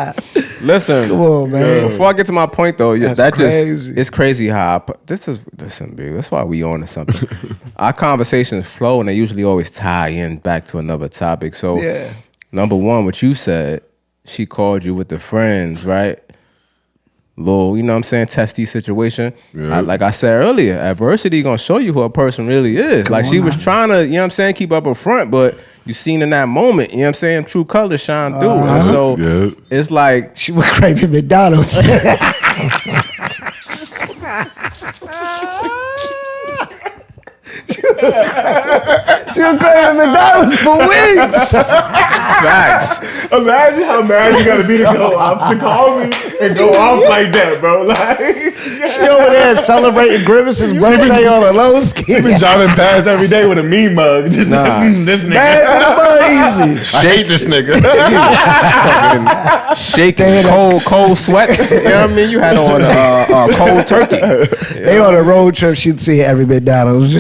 Listen, come on, man. Before I get to my point though, that's crazy. It's crazy how listen, big. That's why we on to something. Our conversations flow and they usually always tie in back to another topic. So number one, what you said, she called you with the friends, right? Little, you know what I'm saying, testy situation. Yeah. Like I said earlier, adversity gonna show you who a person really is. Like she was trying to, you know what I'm saying, keep up a front, but you seen in that moment, you know what I'm saying, true colors shine through. And so it's like she was craving McDonald's. She was craving McDonald's for weeks. Facts. Imagine how mad you gotta be to call me and go off like that, bro. Like she over there celebrating Grimace's birthday on a low ski. She been driving past every day with a mean mug. Just this nigga. Man, easy. Shake this nigga. Shaking cold sweats. You know what I mean? You had on cold turkey. They on a road trip. She'd see every McDonald's.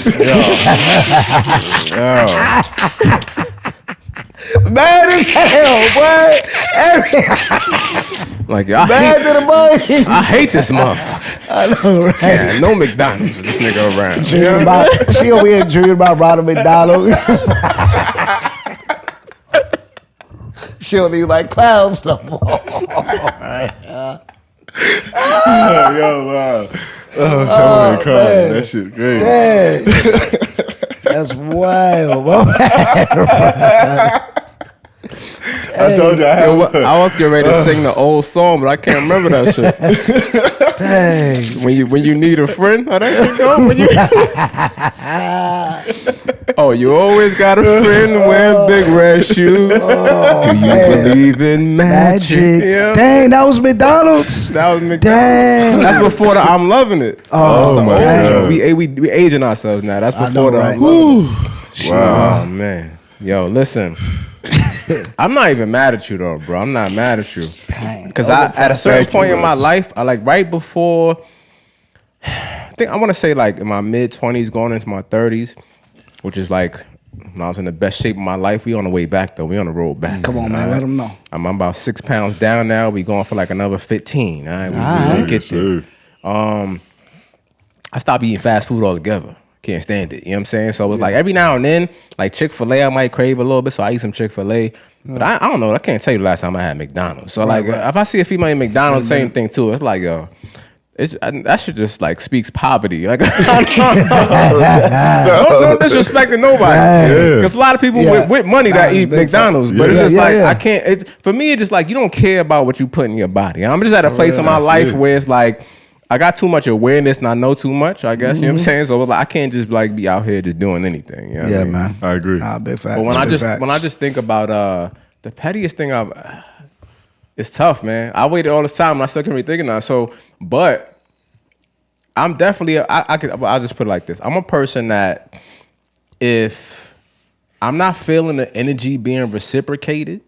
Mad as hell, boy. Like, I hate this motherfucker. I know, right? Yeah, no McDonald's with this nigga around. She over here dreaming about Ronald McDonald. She don't even like clowns no more. Yo, wow. Oh, someone crying. That shit great. That's wild, man. I told you I was getting ready to sing the old song, but I can't remember that shit. Dang. When you need a friend, how that shit go? You always got a friend wearing big red shoes. Do you believe in magic? Yeah. Dang, that was McDonald's. Dang. That's before the I'm loving it. Oh my God. We aging ourselves now. That's before I'm loving it. Wow. Oh man. Yo, listen. I'm not even mad at you though, bro. I'm not mad at you. Because at a certain point in my life, I like right before, I think I want to say like in my mid-20s going into my 30s, which is like when I was in the best shape of my life. We on the way back though. We on the road back. Come on, man. Let them know. I'm about 6 pounds down now. We going for like another 15. All right, we gonna get there. I stopped eating fast food altogether. Can't stand it. You know what I'm saying? So it was like every now and then, like Chick-fil-A, I might crave a little bit. So I eat some Chick-fil-A. But I don't know. I can't tell you the last time I had McDonald's. So if I see a female in McDonald's, same thing too. It's like, yo, that shit just like speaks poverty. Like, no disrespecting nobody. Because a lot of people with money that eat McDonald's. But it's just like, I can't. For me, it's just like, you don't care about what you put in your body. I'm just at a place in my life where it's like, I got too much awareness and I know too much, I guess. You know what I'm saying? So like, I can't just like be out here just doing anything. You know what I mean? Man. I agree. Big facts. But when I just think about the pettiest thing, it's tough, man. I waited all this time and I still can't be thinking that. So, but I'm definitely I'll just put it like this. I'm a person that if I'm not feeling the energy being reciprocated,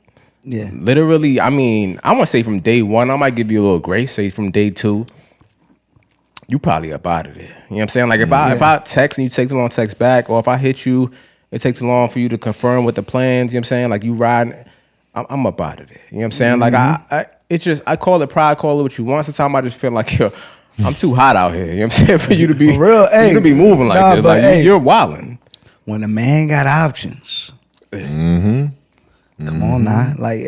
literally, I mean, I want to say from day one, I might give you a little grace. Say from day 2. You probably up out of there. You know what I'm saying? Like if I text and you take too long to text back, or if I hit you, it takes too long for you to confirm with the plans. You know what I'm saying? Like you riding, I'm up out of there. You know what I'm saying? Like I call it pride, call it what you want. Sometimes I just feel like I'm too hot out here. You know what I'm saying? For you to be real, you to be moving like this. Like you're wilding. When a man got options. Come on now. Like,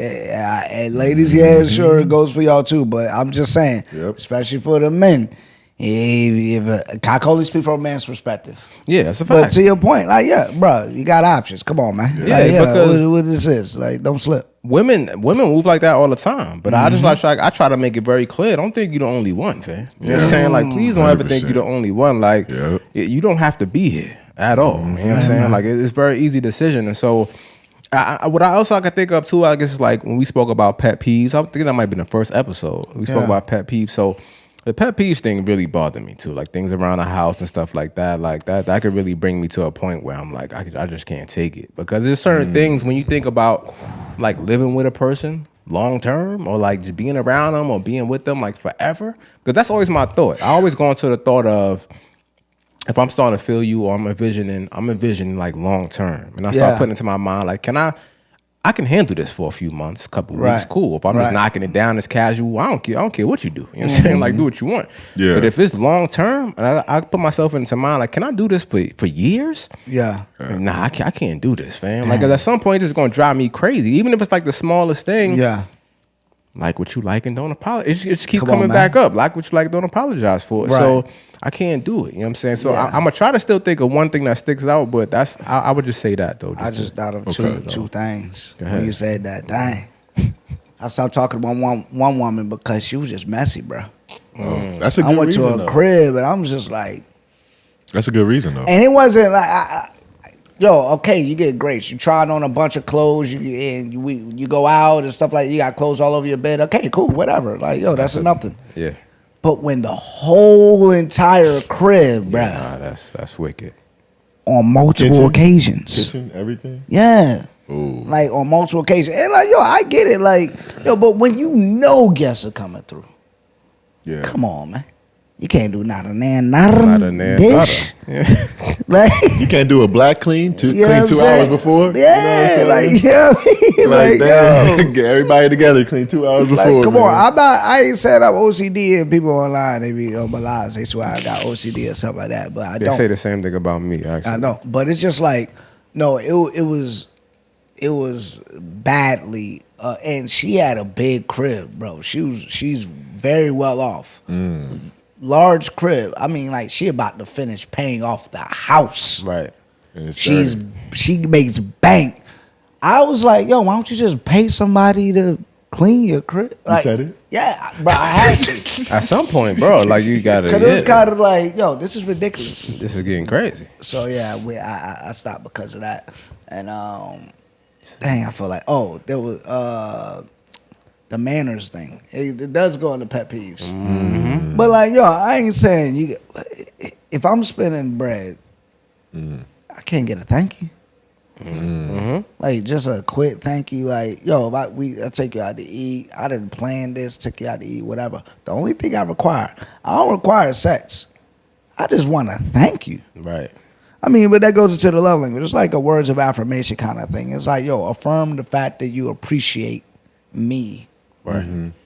ladies, sure it goes for y'all too. But I'm just saying, especially for the men. I can only speak from a man's perspective. Yeah, that's a fact. But to your point, like, bro, you got options. Come on, man. Because what this is, like, don't slip. Women move like that all the time. But I just I try to make it very clear. Don't think you're the only one, fam. You know what I'm saying? Like, please don't ever think you're the only one. Like, you don't have to be here at all. You know what I'm saying? Like, it's a very easy decision. And so, what I also could think of too, I guess, is like when we spoke about pet peeves. I think that might have been the first episode. We spoke about pet peeves. So, the pet peeves thing really bothered me too, like things around the house and stuff like that. Like that could really bring me to a point where I'm like, I just can't take it, because there's certain things when you think about like living with a person long term, or like just being around them or being with them like forever. Because that's always my thought. I always go into the thought of, if I'm starting to feel you, or I'm envisioning like long term, and I start putting into my mind like, I can handle this for a few months, couple weeks, cool. If I'm just knocking it down as casual, I don't care what you do. You know what I'm saying? Like, do what you want. Yeah. But if it's long term, and I put myself into mind, like, can I do this for years? Yeah. Nah, I can't do this, fam. Like, 'cause at some point, it's gonna drive me crazy. Even if it's like the smallest thing. Yeah. Like what you like and don't apologize. It just keep coming back up. Like what you like, don't apologize for it. Right. So I can't do it. You know what I'm saying? So I'm gonna try to still think of one thing that sticks out, but I would just say that though. I just thought of two things when you said that. Dang. I stopped talking about one woman because she was just messy, bro. That's a good reason. I went to a crib and I'm just like. That's a good reason though. And it wasn't like okay, you get grace. You tried on a bunch of clothes. You go out and stuff like that. You got clothes all over your bed. Okay, cool, whatever. Like, that's nothing. Yeah. But when the whole entire crib, bro. Nah, that's wicked. On multiple occasions. Kitchen, everything? Yeah. Ooh. Like, on multiple occasions. And like, I get it. Like, but when you know guests are coming through. Yeah. Come on, man. You can't do not a dish. Yeah. Like, you can't do a black clean clean 2 hours before. Yeah, you know get everybody together, clean 2 hours before. Like, come on, I ain't set up OCD, and people online they be lies. They swear I got OCD or something like that, but I don't. They say the same thing about me. Actually, I know, but it's just like no, it was badly, and she had a big crib, bro. She's very well off. Large crib. I mean, like, she about to finish paying off the house. Right. She makes bank. I was like, why don't you just pay somebody to clean your crib? Like, you said it? Yeah, bro, I had to. At some point, bro, like, you gotta. Because it was kind of like, this is ridiculous. This is getting crazy. So yeah, I stopped because of that. And dang, I feel like there was the manners thing. It does go into pet peeves. Mm-hmm. But like, I ain't saying if I'm spending bread, I can't get a thank you. Mm-hmm. Like, just a quick thank you. Like, I take you out to eat. I didn't plan this, took you out to eat, whatever. The only thing I don't require sex. I just want to thank you. Right. I mean, but that goes into the love language. It's like a words of affirmation kind of thing. It's like, yo, affirm the fact that you appreciate me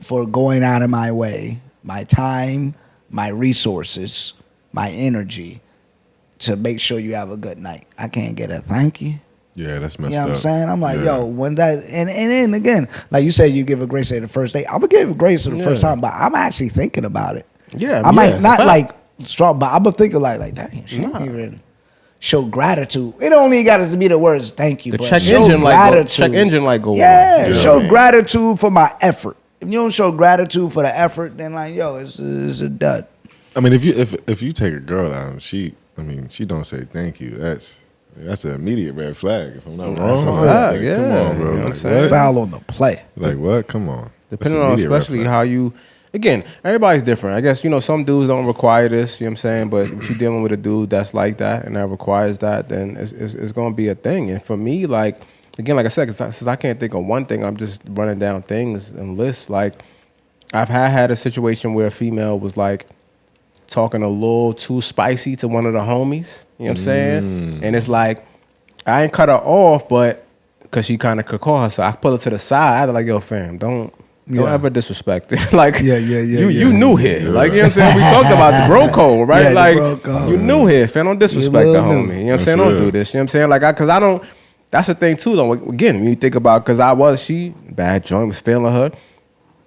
for going out of my way, my time, my resources, my energy to make sure you have a good night. I can't get a thank you. Yeah, that's messed up. You know what I'm saying? I'm like, yo, when that, and then again, like you said, you give a grace at the first date. I'm gonna give a grace to the first time, but I'm actually thinking about it. Yeah, I might not like strong, but I'm gonna think like, dang, she didn't even show gratitude. It only got us to be the words thank you. The but check show engine gratitude. light go yeah, on. show gratitude for my effort. If you don't show gratitude for the effort, then like, yo, it's a dud. I mean, if you take a girl out and she don't say thank you, that's an immediate red flag. If I'm not wrong, That's a flag, yeah. Come on, bro. You know what I'm Like, saying? what? Foul on the play. Like what? Come on. Depending on especially how you, again, everybody's different. I guess, some dudes don't require this, you know what I'm saying? But if you're dealing with a dude that's like that and that requires that, then it's going to be a thing. And for me, like, again, like I said, since I can't think of one thing, I'm just running down things and lists. Like, I've had a situation where a female was like talking a little too spicy to one of the homies, you know what I'm saying? And it's like, I ain't cut her off, but because she kind of could call her, so I pull her to the side. I was like, yo, fam, don't ever disrespect it. Like, you new here. Like, you know what I'm saying? We talked about the bro code, right? Yeah, like, the bro code. You new here, fam. Don't disrespect the homie. You know what I'm saying? Don't real. do this. You know what I'm saying? Like, because I don't, that's the thing too, though. Again, when you think about, because she, bad joint, was feeling her,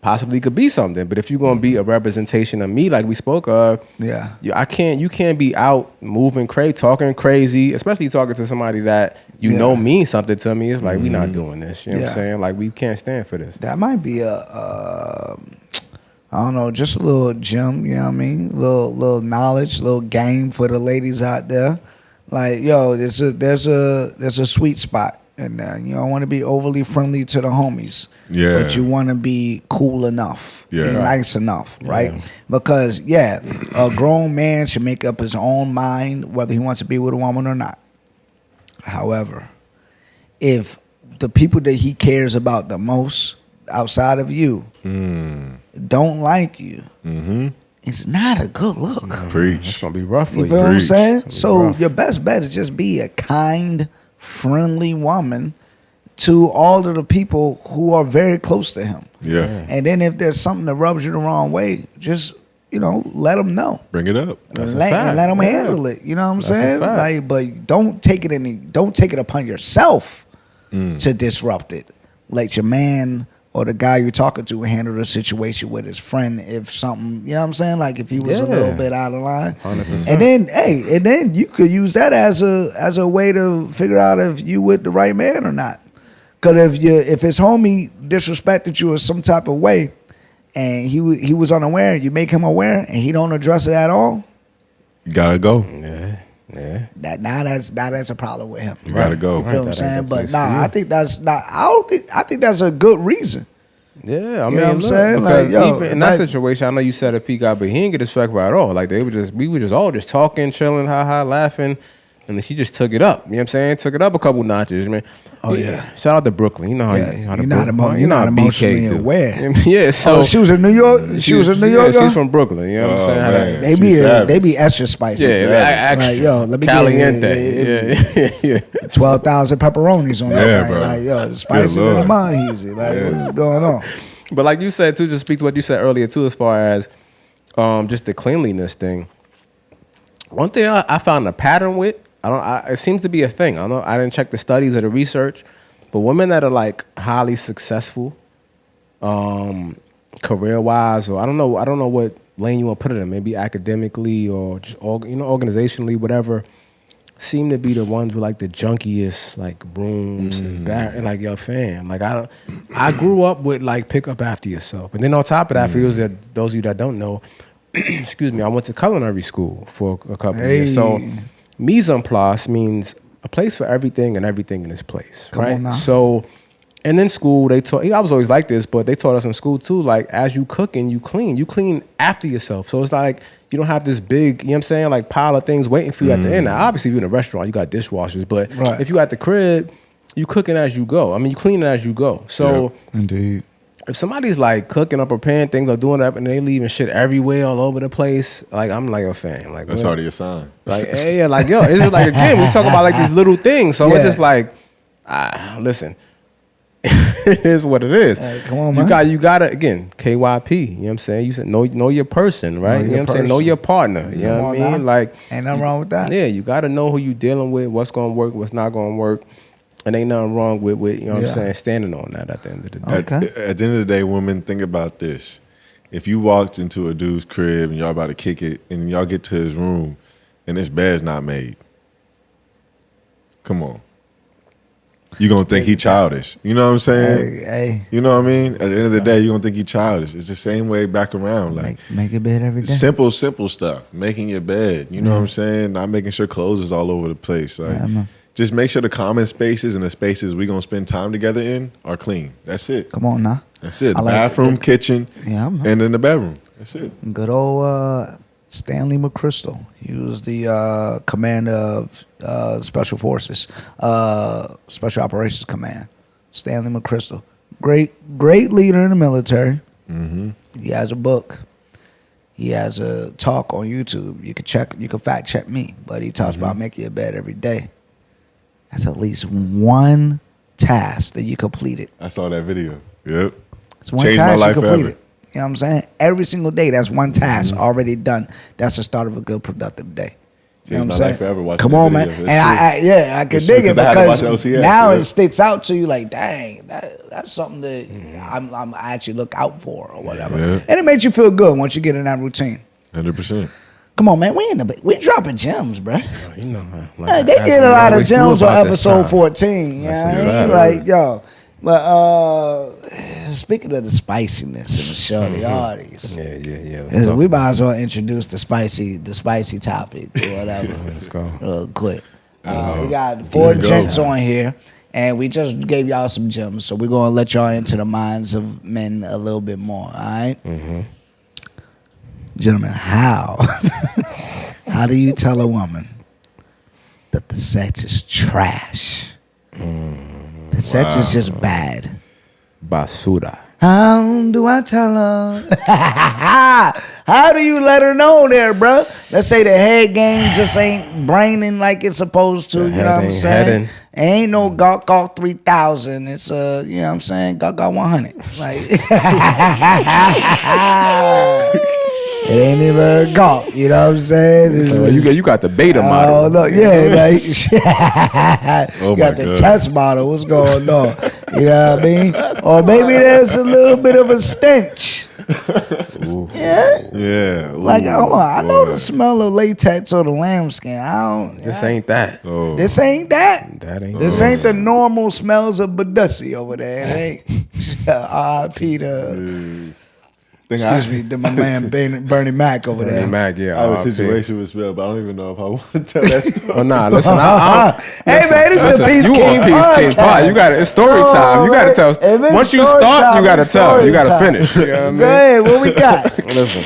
possibly could be something. But if you're going to be a representation of me, like we spoke of, you can't be out moving crazy, talking crazy, especially talking to somebody that you know means something to me. It's like, we not doing this. You know what I'm saying? Like, we can't stand for this. That might be I don't know, just a little gem, you know what I mean? Little knowledge, little game for the ladies out there. Like, yo, there's a sweet spot. And you don't want to be overly friendly to the homies. Yeah. But you want to be cool enough. Yeah. And nice enough, right? Yeah. Because, a grown man should make up his own mind whether he wants to be with a woman or not. However, if the people that he cares about the most outside of you don't like you, it's not a good look. Preach. It's going to be rough for you. You feel what I'm saying? So your best bet is just be a kind, friendly woman to all of the people who are very close to him. Yeah. And then if there's something that rubs you the wrong way, just, let them know. Bring it up. And let them handle it. You know what I'm saying? Like, but don't take it upon yourself to disrupt it. Let your man or the guy you're talking to handle the situation with his friend if something, you know what I'm saying? Like if he was a little bit out of line. 100%. And then you could use that as a way to figure out if you with the right man or not. Because if his homie disrespected you in some type of way and he was unaware, you make him aware and he don't address it at all, you gotta go. Yeah. That's a problem with him. You gotta go. You feel what I'm saying? But I think that's not. I think that's a good reason. Yeah, I mean, you know what I'm saying? Because like, yo, even in that situation, I know you said a peak out, but he didn't get disrespectful at all. Like we were just all just talking, chilling, laughing, and then she just took it up. You know what I'm saying? Took it up a couple notches, man. Oh yeah. Shout out to Brooklyn. You know how you're not emotionally aware. Yeah. So she was in New York. She was in New York. She's from Brooklyn. You know what I'm saying? They be extra spicy. Yeah, like, yo, let me get 12,000 pepperonis on that. Bro. Like, yo, spicy in the mind easy. Like, what's going on? But like you said too, just speak to what you said earlier too, as far as just the cleanliness thing. One thing I found a pattern with. It seems to be a thing. I didn't check the studies or the research, but women that are like highly successful, career-wise, or I don't know what lane you want to put it in, maybe academically or just organizationally, whatever, seem to be the ones with like the junkiest like rooms and like, yo, fam, like I grew up with like pick up after yourself, and then on top of that, for those of you that don't know, excuse me, I went to culinary school for a couple of years, so. Mise en place means a place for everything and everything in its place, right? So, and in school, they taught, I was always like this, but they taught us in school too, like as you cooking, you clean after yourself. So it's like, you don't have this big, you know what I'm saying, like pile of things waiting for you at the end. Now, obviously, if you're in a restaurant, you got dishwashers, but if you at the crib, you cooking as you go. I mean, you cleaning as you go. So, indeed. if somebody's like cooking or preparing things or doing that and they leaving shit everywhere all over the place, like I'm like a fan. Like that's already a sign. Like yeah, like yo, it's just like again we talk about like these little things, so it's just like listen. It is what it is. Come on, man. You gotta again, KYP, you know what I'm saying? You said know your person, right? You know what I'm saying? Know your partner. You know what I mean? Like ain't nothing wrong with that. Yeah, you gotta know who you dealing with, what's gonna work, what's not gonna work. And ain't nothing wrong with you know what I'm saying, standing on that at the end of the day. Okay. At the end of the day, women, think about this. If you walked into a dude's crib and y'all about to kick it and y'all get to his room and his bed's not made, come on. You gonna think he childish. You know what I'm saying? Hey. You know what I mean? At the end of the day, you gonna think he childish. It's the same way back around. Like make your bed every day. Simple stuff. Making your bed. You know what I'm saying? Not making sure clothes is all over the place. Like just make sure the common spaces and the spaces we gonna spend time together in are clean. That's it. Come on now. That's it. Bathroom, kitchen, and then the bedroom. That's it. Good old Stanley McChrystal. He was the commander of Special Forces, Special Operations Command. Stanley McChrystal. Great leader in the military. Mm-hmm. He has a book. He has a talk on YouTube. You can fact check me, but he talks about making your bed every day. That's at least one task that you completed. I saw that video. Yep. It's one Changed task my life you completed. forever. You know what I'm saying? Every single day, that's one task already done. That's the start of a good, productive day. You know what I'm saying? Forever Come on, man. And I can dig it because now it sticks out to you like, dang, that's something that I actually look out for or whatever. Yeah. And it makes you feel good once you get in that routine. 100%. Come on, man. We dropping gems, bro. You know, man. Like, they did a lot of gems on episode 14. Yeah, like yo. But speaking of the spiciness and the shorty arties, yeah. We might as well introduce the spicy topic or whatever. Let's go Real quick. We got 4 gents on here, and we just gave y'all some gems, so we're gonna let y'all into the minds of men a little bit more. All right, gentlemen, how do you tell a woman that the sex is trash? The sex is just bad. Basura. How do I tell her? How do you let her know there, bro? Let's say the head game just ain't braining like it's supposed to. You know what I'm saying? Ain't no Gawk 3000. It's you know what I'm saying? Gawk 100. Like it ain't even a Gawk. You know what I'm saying? So you got the beta model. Oh no, yeah, like you got the test model. What's going on? You know what I mean? Or maybe there's a little bit of a stench. Ooh. Yeah. Like I know the smell of latex or the lambskin. This ain't that. Oh. This ain't that. That ain't. This ain't the normal smells of Badussi over there. It ain't. R.I.P. to. Excuse me, to my man Bernie Mac over there. Bernie Mac, yeah. I have a situation with Smell, but I don't even know if I want to tell that story. Oh, nah, listen. Hey, man, this is the Peace King podcast. You got it. It's story time. You got to tell. Once you start, you got to tell. You got to finish. You know what I mean? Go ahead. What we got? Listen.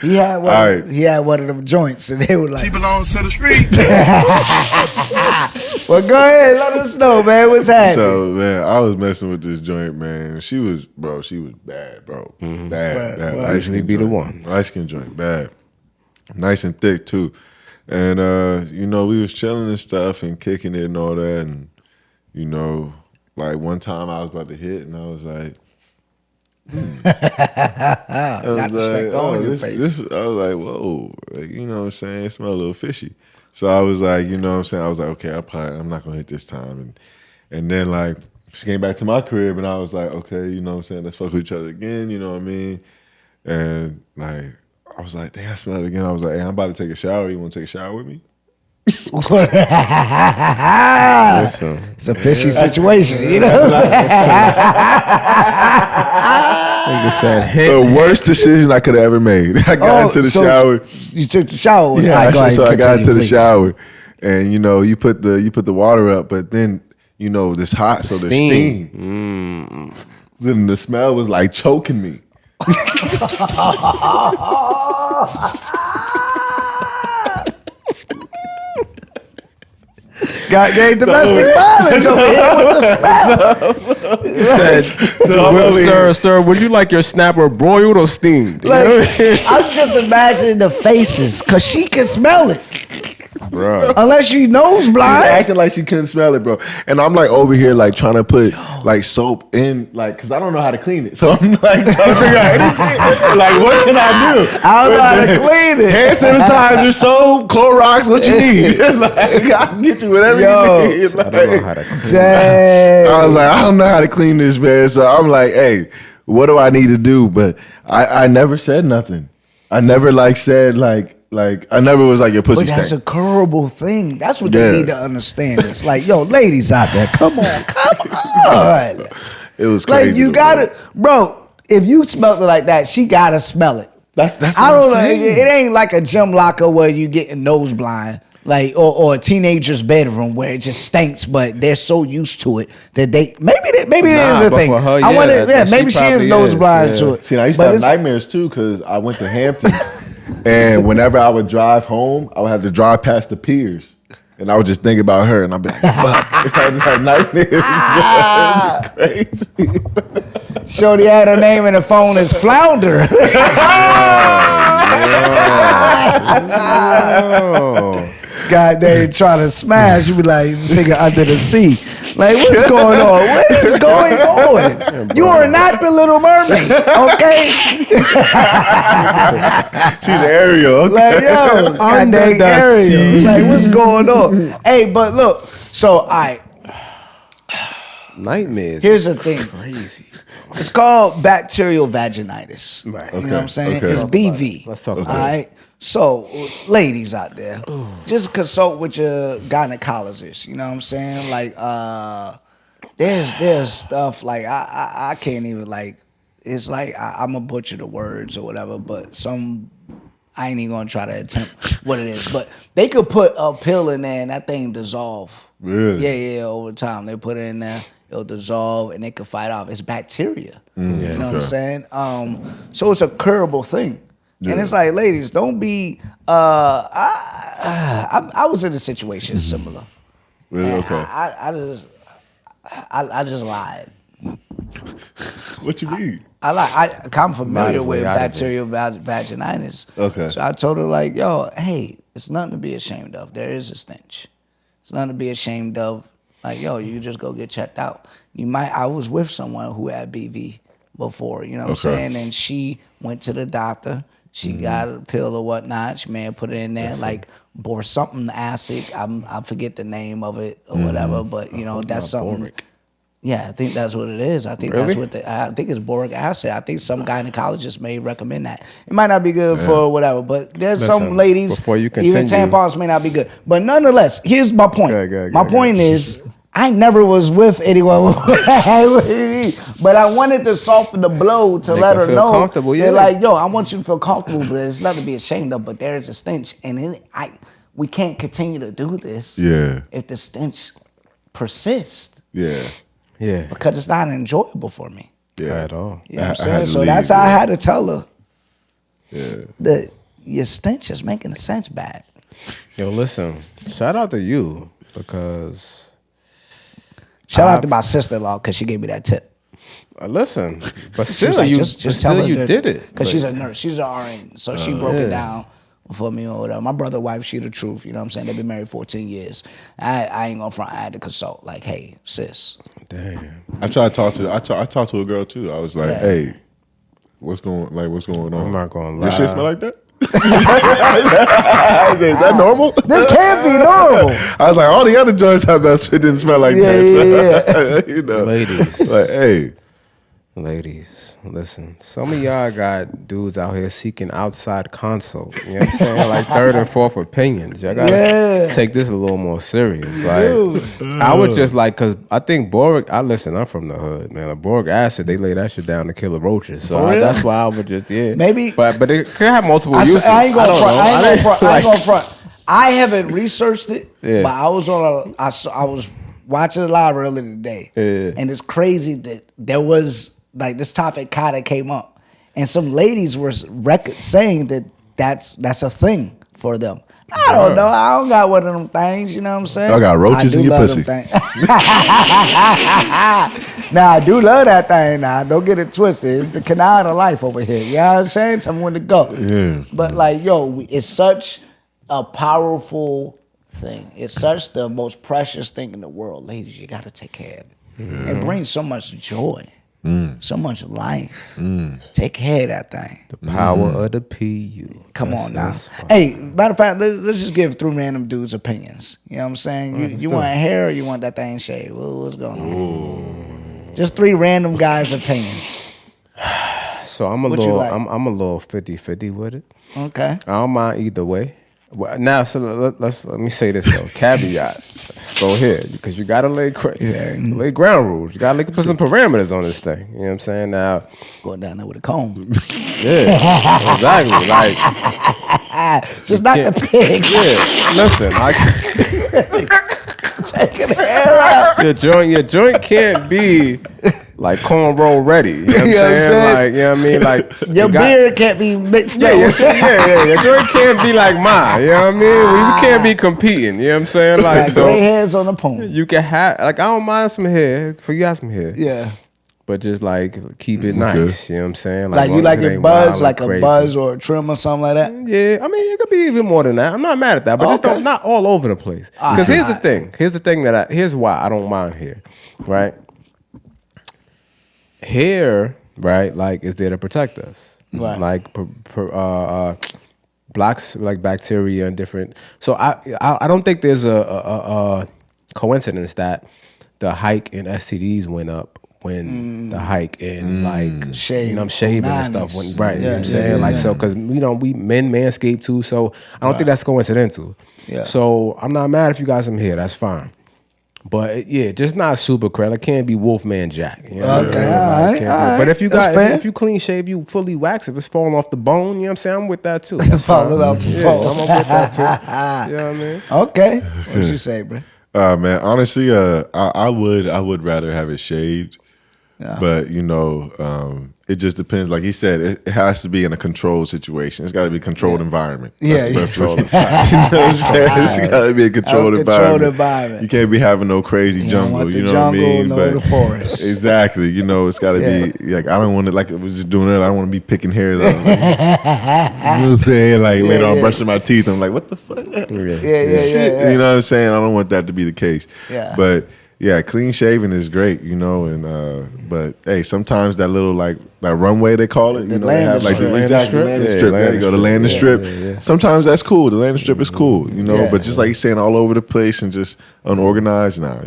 He had one of them joints, and they were like, "She belongs to the streets." Well, go ahead, let us know, man. What's happening? So, man, I was messing with this joint, man. She was bad, bro. Bad. Light skin be the one. Light skin joint, bad. Nice and thick too. And you know, we was chilling and stuff and kicking it and all that. And you know, like one time I was about to hit, and I was like. I was like, whoa, like, you know what I'm saying? It smelled a little fishy. So I was like, you know what I'm saying? I was like, okay, I'm not gonna hit this time. And then like she came back to my crib and I was like, okay, you know what I'm saying? Let's fuck with each other again, you know what I mean? And like I was like, damn, I smelled it again. I was like, hey, I'm about to take a shower. You wanna take a shower with me? It's a fishy situation, you know what I'm saying? The worst decision I could have ever made. I got into the shower. You took the shower? Yeah, I got into the shower. And you know, you put the water up, but then you know it's hot, so there's steam. Then the smell was like choking me. Goddamn domestic violence over here with the smell. He said, sir, would you like your snapper broiled or steamed? Like, I'm just imagining the faces, because she can smell it. Bro. Unless she nose blind. She's acting like she couldn't smell it, bro. And I'm like over here like trying to put like soap in, like, because I don't know how to clean it. So I'm like trying to figure out anything. Like, what can I do? I don't know how to clean it. Hand sanitizer, soap, Clorox, what you need. Like, I can get you whatever you need. Like, I don't know how to clean. Dang. I was like, I don't know how to clean this, man. So I'm like, hey, what do I need to do? But I never said nothing. I never said I never was like your pussy But that's stank. a curable thing. That's what they need to understand. It's like, yo, ladies out there, come on. It was crazy. Like, you gotta, bro, if you smelled it like that, she gotta smell it. That's I don't know. It ain't like a gym locker where you getting nose blind. Like, or a teenager's bedroom where it just stinks, but they're so used to it that they maybe it is a but thing. for her, I wonder, maybe she is probably nose blind to it. See, I used to have nightmares too because I went to Hampton, and whenever I would drive home, I would have to drive past the piers, and I would just think about her, and I'd be like, "Fuck!" I just had nightmares. Crazy. Shorty had her name in the phone as Flounder. God, they trying to smash. You be like singing Under the Sea. Like, what's going on? What is going on? You are not the Little Mermaid, okay? She's Ariel. Okay. Like, yo, Under goddamn the Ariel. sea. Like, what's going on? Hey, but look, so all right. Nightmares. Here's the thing. Crazy. It's called bacterial vaginitis. Right. You know what I'm saying? Okay. It's BV. Let's talk about all right. So, ladies out there, just consult with your gynecologist. You know what I'm saying? Like, there's stuff like I can't even like. It's like I'm a butcher the words or whatever, but I ain't even gonna try to attempt what it is. But they could put a pill in there and that thing dissolve. Really? Yeah. Over time, they put it in there. It'll dissolve and it can fight off. It's bacteria. You know what I'm saying? So it's a curable thing. Yeah. And it's like, ladies, don't be. I was in a situation similar. Really? Okay. I just lied. What you mean? I'm familiar with way out of bacterial vaginitis. Okay. So I told her like, yo, hey, it's nothing to be ashamed of. There is a stench. It's nothing to be ashamed of. Like, yo, you just go get checked out. I was with someone who had BV before, you know what I'm saying? And she went to the doctor. She got a pill or whatnot. She may have put it in there, like bore something acid. I forget the name of it or whatever, but you know, that's something. Boric. Yeah, I think that's what it is. I think that's what I think it's boric acid. I think some gynecologist may recommend that. It might not be good for whatever, but there's some ladies, before you even continue. tampons may not be good. But nonetheless, here's my point. My point is, I never was with anyone who had BV, but I wanted to soften the blow to let her feel know. comfortable, They're like, yo, I want you to feel comfortable, but it's nothing to be ashamed of, but there is a stench. And we can't continue to do this if the stench persists. Yeah. Yeah. Because it's not enjoyable for me. Yeah. At all. You know what I'm saying? So that's how I had to tell her that your stench is making the sense bad. Yo, listen, shout out to you because... Shout out to my sister-in-law because she gave me that tip. Listen, but She still, was like, you just tell her you did it. Because she's a nurse. She's an RN. So she broke it down for me or whatever. My brother, wife, she the truth. You know what I'm saying? They've been married 14 years. I ain't gonna front. I had to consult. Like, hey, sis. Damn. I tried to talk to. I talked to a girl too. I was like, "Hey, what's going on? I'm not gonna lie. Your shit smell like that? I said, is that normal? This can't be normal. I was like, all the other joints I bet shit didn't smell like that. So, you know, Ladies. like, hey, Ladies, listen. Some of y'all got dudes out here seeking outside counsel. You know what I'm saying? Like third and fourth opinions. Y'all gotta take this a little more serious. Like I would just like, cause I think I'm from the hood, man. Like boric acid, they lay that shit down to kill the roaches. So that's why I would just Maybe, but it could have multiple uses. I ain't gonna front. I haven't researched it, but I was I was watching it live earlier today, and it's crazy that there was like this topic kind of came up, and some ladies were saying that that's a thing for them. I don't know. I don't got one of them things. You know what I'm saying? I got roaches in your pussy. Nah, I do love that thing. Now, don't get it twisted. It's the canal of life over here. You know what I'm saying? Tell me when to go. Yeah. But like, yo, it's such a powerful thing. It's such the most precious thing in the world. Ladies, you got to take care of it. Yeah. It brings so much joy, so much life. Take care of that thing. The power of the PU. Come on now. Hey, matter of fact, let's just give 3 random dudes opinions. You know what I'm saying? You want hair or you want that thing shaved? What's going on? Just 3 random guys' opinions. So I'm a I'm a little 50-50 with it. Okay. I don't mind either way. Well, now, so let me say this though. Caveat. Let's go ahead because you gotta lay ground rules. You gotta put some parameters on this thing. You know what I'm saying? Now, going down there with a comb. Yeah, exactly. Like, just not the pigs. Yeah, listen. Taking the hair out. Your joint can't be like cornrow ready. You know what I'm saying? Like, you know what I mean? Like your beard can't be mixed up. Your joint can't be like mine. You know what I mean? We can't be competing. You know what I'm saying? Like, so gray hairs on the pony. You can have I don't mind some hair. For you, have some hair. Yeah. But just like keep it nice, you know what I'm saying? Like you like it buzz, like a buzz or a trim or something like that? Yeah, I mean, it could be even more than that. I'm not mad at that, but just not all over the place. Because here's the thing. Here's why I don't mind hair, right? Hair, right, like is there to protect us. Right. Like blocks like bacteria and different. So I don't think there's a coincidence that the hike in STDs went up when the hike in like shaving and stuff went right. You know what I'm saying? Like so because we men manscape too, so I don't think that's coincidental. Yeah. So I'm not mad if you got some hair, that's fine. But yeah, just not super crazy. It can't be Wolfman Jack. You know okay, all right. But if you if you clean shave, you fully wax, if it's falling off the bone, you know what I'm saying? I'm with that too. Falling off the bone. I'm with that too. You know what I mean? Okay. What you say, bro? Man, honestly, I would rather have it shaved. Yeah. But it just depends. Like he said, it has to be in a controlled situation. It's got to be a controlled environment. That's the best controlled environment. You know what I'm saying? It's got to be a controlled environment. You can't be having no crazy jungle. You know what I mean? But the forest. Exactly. It's got to be like I don't want to like I was just doing it. I don't want to be picking hairs out. You know what I'm saying? Like later on brushing my teeth, I'm like, what the fuck? Yeah. You know what I'm saying? I don't want that to be the case. Yeah. But yeah, clean shaven is great, but hey, sometimes that little like that runway they call it, the landing strip. There you go, the landing strip. Yeah. Sometimes that's cool. The landing strip is cool, but just like you're saying, all over the place and just unorganized now,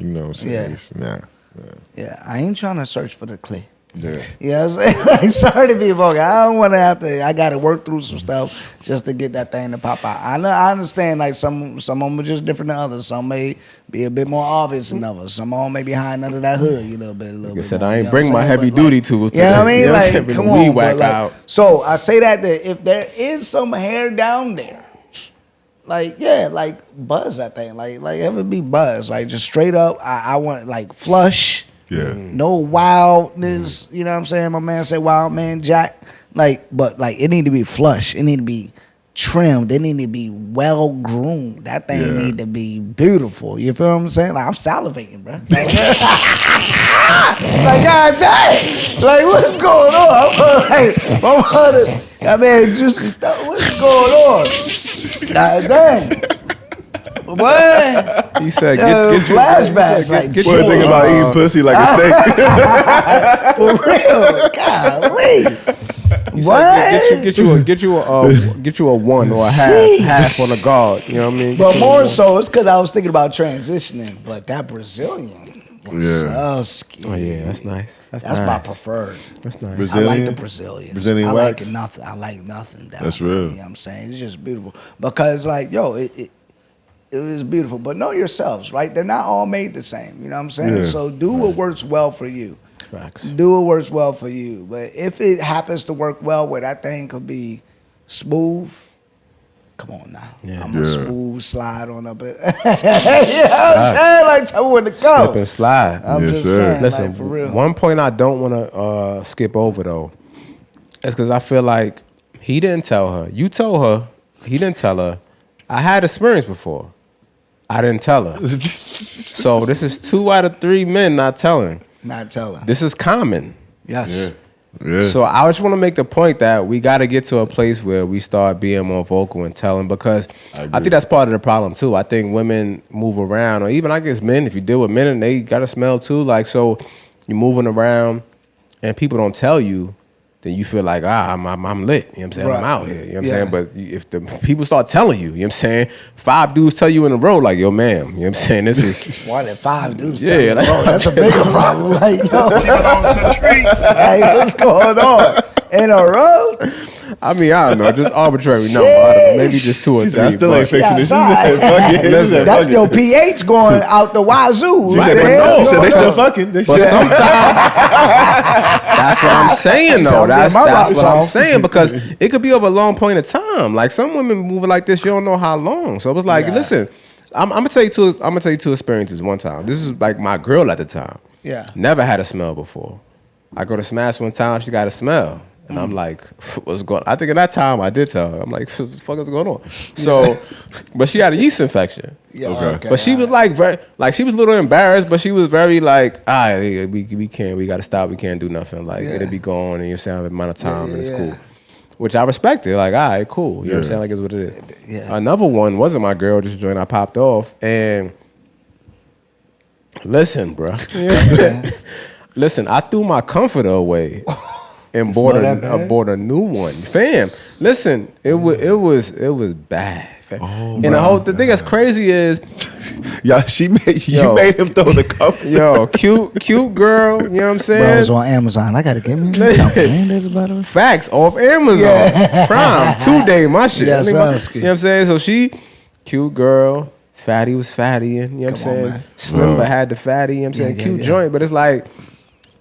Yeah, I ain't trying to search for the clay. Yeah. You know what I'm saying? Like, sorry to be vocal. I don't want to have to. I got to work through some stuff just to get that thing to pop out. I understand. Like some of them are just different than others. Some may be a bit more obvious than others. Some of them may be hiding under that hood. A little bit. Like I said, I ain't bring my heavy duty tools. You know what I mean? Like, come on. Out. So I say that if there is some hair down there, like buzz that thing. Like have it be buzz. Like just straight up. I want like flush. Yeah. No wildness, you know what I'm saying? My man said wild man Jack. But it need to be flush. It need to be trimmed. It need to be well groomed. That thing need to be beautiful. You feel what I'm saying? Like I'm salivating, bro. Like God dang. Like what's going on? I mean, just what's going on? God dang. What? He said, get flashbacks. What do you think about eating pussy like a steak? For real, golly. What? Get you a 1 or a half on a guard. You know what I mean? But more so, it's because I was thinking about transitioning. But that Brazilian, so skinny. Oh yeah, that's nice. That's nice. my preferred. That's nice. Brazilian? I like the Brazilians. Brazilian I wax? like nothing. I like nothing. That's real. You know what I'm saying? It's just beautiful because, it is beautiful. But know yourselves, right? They're not all made the same. You know what I'm saying? Yeah. So do what works well for you. Facts. Do what works well for you. But if it happens to work well where that thing could be smooth, come on now. Yeah. I'm a smooth slide on up it. You know what I'm saying? Like tell me when to go. Slip and slide. I'm just saying, listen, like, for real. One point I don't want to skip over though, is because I feel like he didn't tell her. You told her. He didn't tell her I had experience before. I didn't tell her. So this is 2 out of 3 men not telling. Not telling. This is common. Yes. Yeah. So I just want to make the point that we got to get to a place where we start being more vocal and telling, because I think that's part of the problem too. I think women move around, or even I guess men, if you deal with men and they got to smell too, like, so you're moving around and people don't tell you, then you feel like, I'm lit. You know what I'm saying? Right. I'm out here. You know what I'm saying? But if the people start telling you, you know what I'm saying? 5 dudes tell you in a row, like, yo, ma'am, you know what I'm saying? This is... One in 5 dudes. Yeah, tell you, like- bro, that's a bigger problem. Like, yo, hey, what's going on? In a row? I mean, I don't know, just arbitrary number. Maybe just 2 or 3. I still ain't fixing this. outside. Listen, That's your pH going out the wazoo. She Like, said, hell, she said they no. still fucking. They But still sometimes that's what I'm saying, though. I'm getting That's my what rocks I'm off. saying, because it could be over a long point of time. Like some women moving like this, you don't know how long. So it was like, listen, I'm gonna tell you 2 experiences one time. This is like my girl at the time. Yeah. Never had a smell before. I go to Smash one time, she got a smell. And I'm like, what's going on? I think at that time I did tell her. I'm like, what the fuck is going on? So, but she had a yeast infection. Yeah, Okay. But she was like very, like she was a little embarrassed, but she was very like, we can't, we gotta stop, we can't do nothing. Like it'll be gone, and you're saying the amount of time, and it's cool. Which I respected. Like, all right, cool. You know what I'm saying? Like, it's what it is. Yeah. Another one wasn't my girl, just a joint I popped off, and listen, bro. Listen, I threw my comforter away and bought a new one. Fam, listen, it was bad. Fam. And the thing that's crazy is, Yeah, you made him throw the cup. yo, cute girl, you know what I'm Bro, saying? I was on Amazon. I gotta get me a company. Ain't this about it? Facts off Amazon. Prime, 2-day, my shit. Yes, you know Husky. what I'm saying? So she, cute girl, fatty was fatty, and you know what I'm Come on, saying? man. Slim but had the fatty, you know what I'm saying? Yeah, Cute yeah. joint, but it's like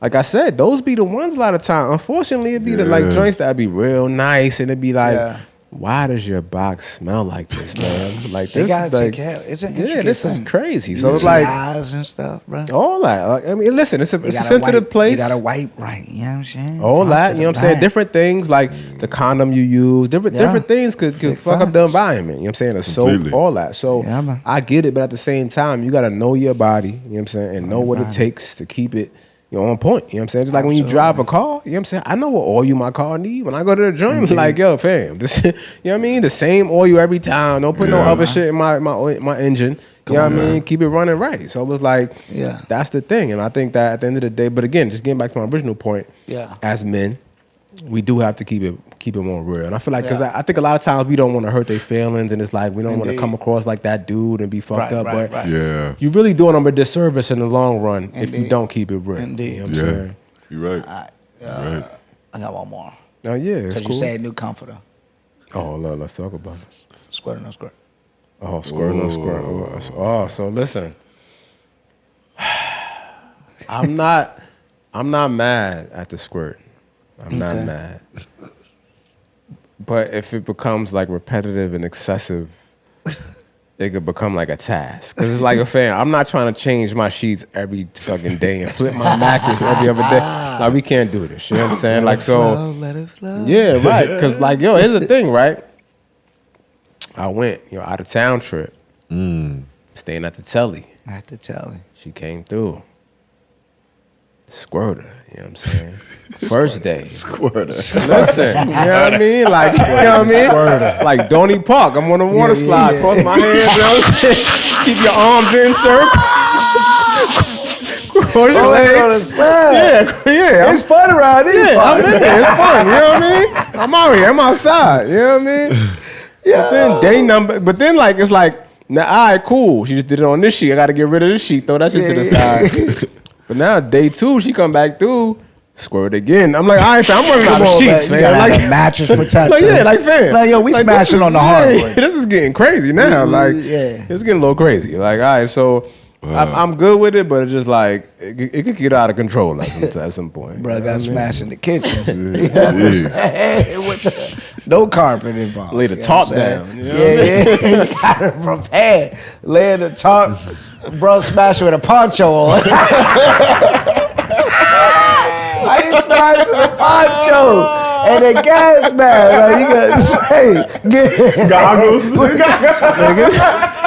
I said, those be the ones a lot of time. Unfortunately, it be the like joints that be real nice, and it be like, why does your box smell like this, man? Like They this gotta is like, take care. It's an intricate this thing. is crazy. So it's like eyes and stuff, bro. all that. Like, I mean, listen, it's a sensitive place. You gotta wipe right. You know what I'm saying? All Front that, to you know what the I'm saying? back. Different things like the condom you use, different things could Big fuck up the facts. environment. You know what I'm saying? The soap, Completely. all that. So Yeah, man. I get it, but at the same time, you gotta know your body, you know what I'm saying, and know what it takes to keep it on point. You know what I'm saying? Just like when you drive a car, you know what I'm saying? I know what oil my car need. When I go to the gym, I'm like, yo, fam, this, you know what I mean? The same oil every time. Don't put no other shit in my engine. You know what I mean? Keep it running right. So it was like, that's the thing. And I think that at the end of the day, but again, just getting back to my original point, as men, we do have to keep it more real. And I feel like, because I think a lot of times we don't want to hurt their feelings, and it's like we don't want to come across like that dude and be fucked up. But you're really doing them a disservice in the long run if you don't keep it real. Indeed. You know what I'm saying? You're right. Right. I got one more. Oh, yeah, it's Because cool. you said new comforter. Oh, Lord, let's talk about it. Squirt or no squirt? Oh, squirt, no squirt. Oh, so listen. I'm not mad at the squirt. I'm not mad. But if it becomes like repetitive and excessive, it could become like a task. Because it's like a fan. I'm not trying to change my sheets every fucking day and flip my mattress every other day. Like, we can't do this. You know what I'm saying? Like, so. Let it flow. Yeah, right. Because, like, yo, here's the thing, right? I went, out of town trip. Staying at the telly. At the telly. She came through. Squirter, you know what I'm saying? First day. Squirter. Listen, you know what I mean? Like, you know what I mean? Squirter. Like Donnie Park, I'm on a water slide, cross my hands, you know what I'm saying? Keep your arms in circle. Cross your legs. Yeah. It's fun around here. I'm in there. It's fun, you know what I mean? I'm out here, I'm outside, you know what I mean? Yeah. But then day number, like, it's like, now, all right, cool. She just did it on this sheet. I got to get rid of this sheet, throw that shit to the side. But now, day 2, she come back through, squirt again. I'm like, all right, fam, I'm running out of sheets, You man. gotta Like, have a mattress protector. like, fam. Like, yo, we like, smashing on the hardwood. This is getting crazy now. Like, Yeah. it's getting a little crazy. Like, all right, so I'm good with it, but it's just like, it could get out of control at some point. Bro, got smashed in the kitchen. Jeez. With no carpet involved. Lay the You know top what I'm saying? down. You know what I mean? You gotta prepare. Lay the top, bro, smash with a poncho on. I ain't smashed with a poncho. and the gas mask. Like, you got to Goggles.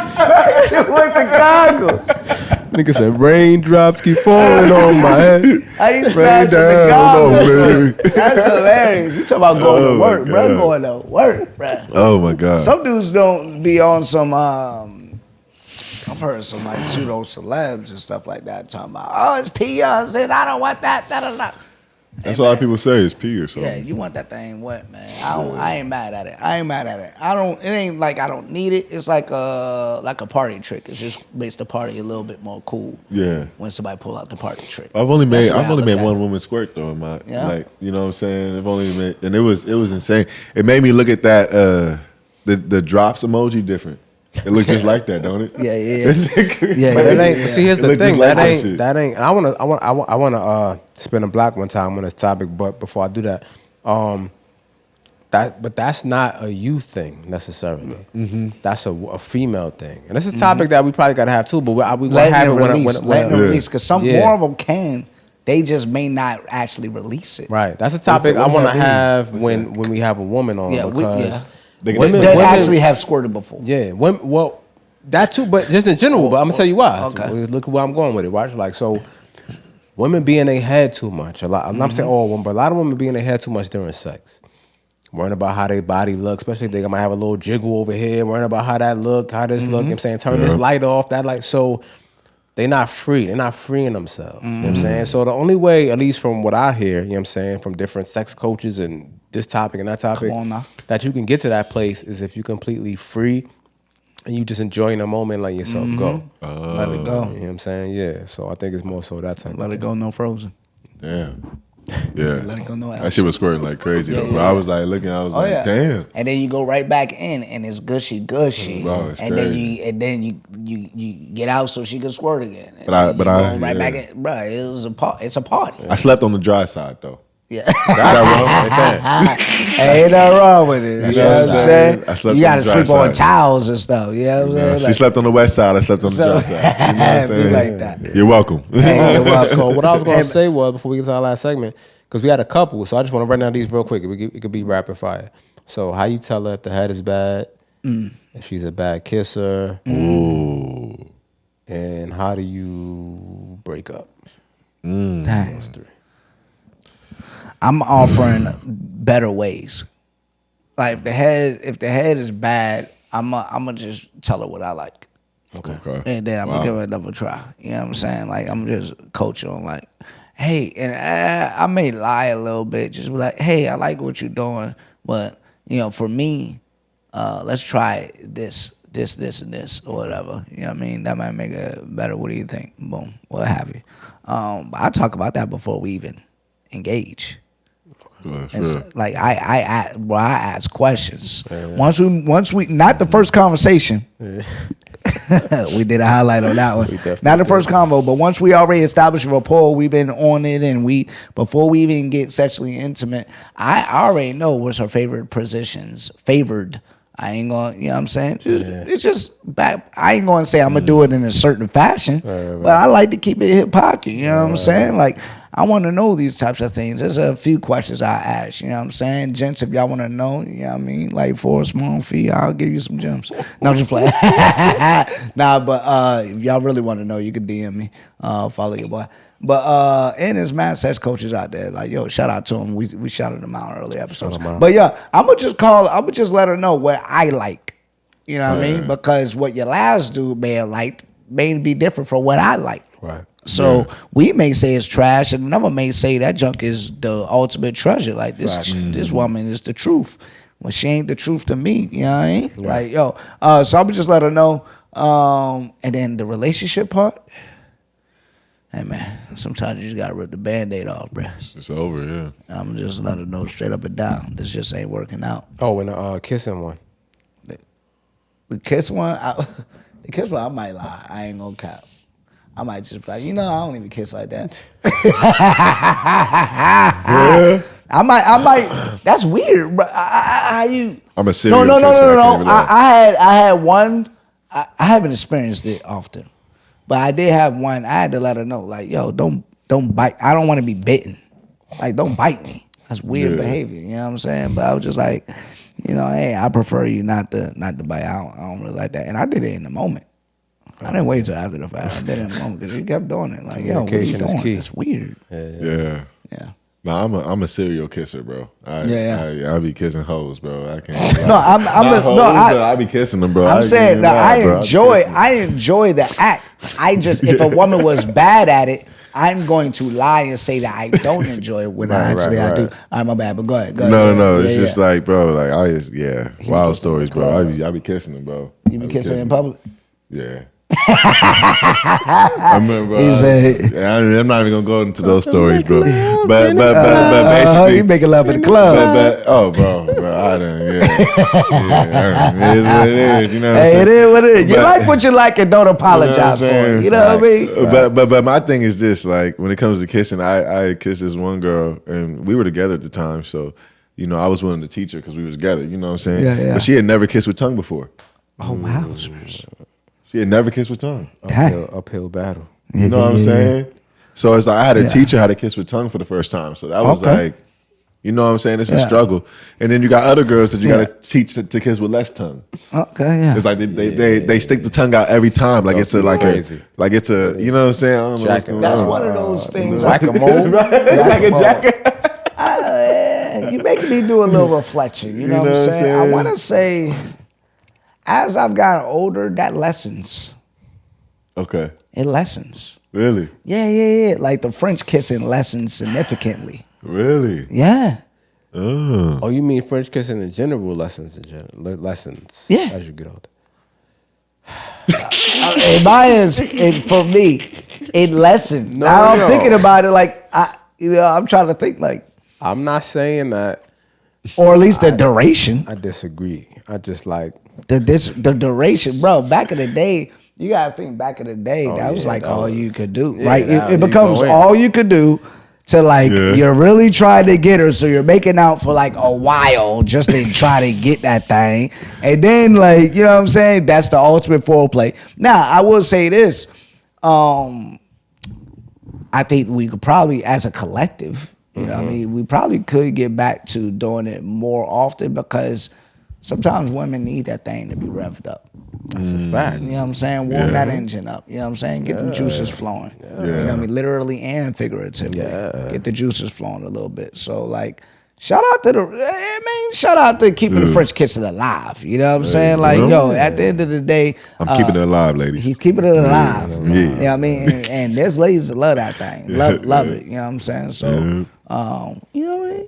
smash it with the goggles. Nigga said raindrops keep falling on my head. How you smash with the goggles? That's hilarious. You talking about going to work, bro? Going to work, bro. Oh my God. Some dudes don't be on some. I've heard some like pseudo celebs and stuff like that talking about, oh, it's pee. I said I don't want that. That's what a lot of people say is pee or something. Yeah, you want that thing wet, man. I ain't mad at it. It ain't like I don't need it. It's like a party trick. It just makes the party a little bit more cool. Yeah. When somebody pull out the party trick. I've only made one it. woman squirt though in my like, you know what I'm saying? I've only made, and it was insane. It made me look at that the drops emoji different. It looks just like that, don't it? Yeah. But it ain't. See, here's the It thing. looks just like That ain't. I wanna spin a block one time on this topic, but before I do that, but that's not a you thing necessarily. Mm-hmm. That's a female thing, and it's a topic that we probably gotta have too. But we gonna have it when release, because some more of them can. They just may not actually release it. Right. That's a topic I want to have when we have a woman on because. Women actually have squirted before. Yeah, well, that too, but just in general. But I'm gonna tell you why. Okay. So look at where I'm going with it. Watch, like, so, women be in their head too much. A lot. I'm not saying all women, but a lot of women be in their head too much during sex. Worrying about how their body looks, especially if they might have a little jiggle over here. Worrying about how that look, how this look. You know what I'm saying, turn this light off. That light. So they not free. They're not freeing themselves. You know what I'm saying. So the only way, at least from what I hear, you know what I'm saying, from different sex coaches and this topic and that topic, that you can get to that place is if you're completely free and you just enjoying the moment, let yourself go. Let it go. You know what I'm saying? Yeah. So I think it's more so that type. Let it go, no frozen. Damn. Yeah. Let it go, no that shit was squirting like crazy though. But I was like looking, I was damn. And then you go right back in and it's gushy. Bro, it's and crazy. then you get out so she can squirt again. And But I right back in, bro, it's a party. I slept on the dry side though. Yeah. Ain't nothing wrong with it. You know what I'm saying? I slept you gotta on the dry sleep on side. towels and stuff. You know what I'm saying? She slept on the west side, I slept on the dry side. You know what I'm saying? Be like that. You're welcome. Hey, So what I was going to say was, before we get to our last segment, because we had a couple, so I just want to run down these real quick. It could be rapid fire. So how you tell her if the head is bad, if she's a bad kisser, and how do you break up? Dang. Those three. I'm offering better ways. Like if the head is bad, I'm gonna just tell her what I like. Okay. And then I'm gonna give it another try. You know what I'm saying? Like I'm just coach on like, hey, and I may lie a little bit, just be like, hey, I like what you're doing, but you know, for me, let's try this, and this, or whatever. You know what I mean? That might make it better. What do you think? Boom, what have you? But I talk about that before we even engage. Sure. Like I ask questions. Once we not the first conversation. We did a highlight on that one. Not the first convo, but once we already established a rapport, we've been on it, and before we even get sexually intimate, I already know what's her favorite positions. Favored. I ain't gonna, you know what I'm saying? It's just back. I ain't gonna say I'm gonna do it in a certain fashion, but I like to keep it hip pocket. You know what I'm saying? Like I want to know these types of things. There's a few questions I ask. You know what I'm saying, gents? If y'all want to know, you know what I mean? Like for a small fee, I'll give you some gems. No, I'm just playing. Nah, but if y'all really want to know, you can DM me. Follow your boy. But and there's mad sex coaches out there. Like, yo, shout out to them. We shouted them out earlier episodes. But yeah, I'ma just let her know what I like. You know what I mean? Because what your last dude may be different from what I like. Right. So we may say it's trash, and another may say that junk is the ultimate treasure. Like this woman is the truth. Well, she ain't the truth to me. You know what I mean? Right. Like, yo. So I'ma just let her know. And then the relationship part. Hey man, sometimes you just gotta rip the Band-Aid off, bruh. It's over, yeah. I'm just let her know straight up and down. This just ain't working out. Oh, and the kissing one. The kiss one, I might lie. I ain't gonna cap. I might just be like, I don't even kiss like that. I might. That's weird, bro. How you? I'm a serial No. kisser. I had one. I haven't experienced it often. But I did have one. I had to let her know, like, yo, don't bite. I don't want to be bitten. Like, don't bite me. That's weird behavior. You know what I'm saying? But I was just like, hey, I prefer you not to bite. I don't really like that. And I did it in the moment. I didn't wait till after the fact. I did it in the moment because he kept doing it. Like, yo, what are you doing? It's weird. Yeah. Yeah. Nah, I'm a serial kisser, bro. I be kissing hoes, bro. I can't. I be kissing them, bro. I'm saying that I enjoy the act. I just, if a woman was bad at it, I'm going to lie and say that I don't enjoy it when I do. All right, my bad, but go ahead. No. It's just like, bro, like wild stories, bro. I be kissing them, bro. You be kissing in public? Yeah. I remember. I'm not even gonna go into those stories, bro. But basically, you making love in the club. Bro, I done. It is what it is. You know what I'm saying? It is what it is. You like what you like and don't apologize for it. You know what I mean? But my thing is this: like when it comes to kissing, I kissed this one girl, and we were together at the time, so I was willing to teach her because we was together. You know what I'm saying? Yeah. But she had never kissed with tongue before. Oh wow. She had never kissed with tongue. Uphill battle. You know what I'm saying? So it's like I had to teach her how to kiss with tongue for the first time. So that was like, you know what I'm saying? It's a struggle. And then you got other girls that you got to teach to kiss with less tongue. Okay, yeah. It's like they stick the tongue out every time. Like it's a you know what I'm saying? I don't know what's going That's on. one of those things. Whack-a-mole. It's like a jacket. You making me do a little reflection. You know what I'm saying? I want to say, as I've gotten older, that lessens. Okay. It lessens. Really? Yeah. Like the French kissing lessens significantly. Really? Yeah. Oh, you mean French kissing in general lessons? Yeah. As you get older. For me, it lessened. Now I'm thinking about it like I'm trying to think like. I'm not saying that. Or at least the duration. I disagree. I just like the duration, bro. Back in the day, you gotta think. Back in the day, that was like all you could do, right? It becomes all you could do to like you're really trying to get her, so you're making out for like a while just to try to get that thing, and then like you know what I'm saying. That's the ultimate foreplay. Now I will say this. I think we could probably, as a collective. You know what I mean? We probably could get back to doing it more often because sometimes women need that thing to be revved up. That's a fact. You know what I'm saying? Warm that engine up. You know what I'm saying? Get them juices flowing. You know what I mean? Literally and figuratively. Get the juices flowing a little bit. So like, shout out to keeping the French kissing alive. You know what I'm saying? Like, at the end of the day, I'm keeping it alive, ladies. He's keeping it alive. You know what I mean? And there's ladies that love that thing. Love it. You know what I'm saying? So, you know what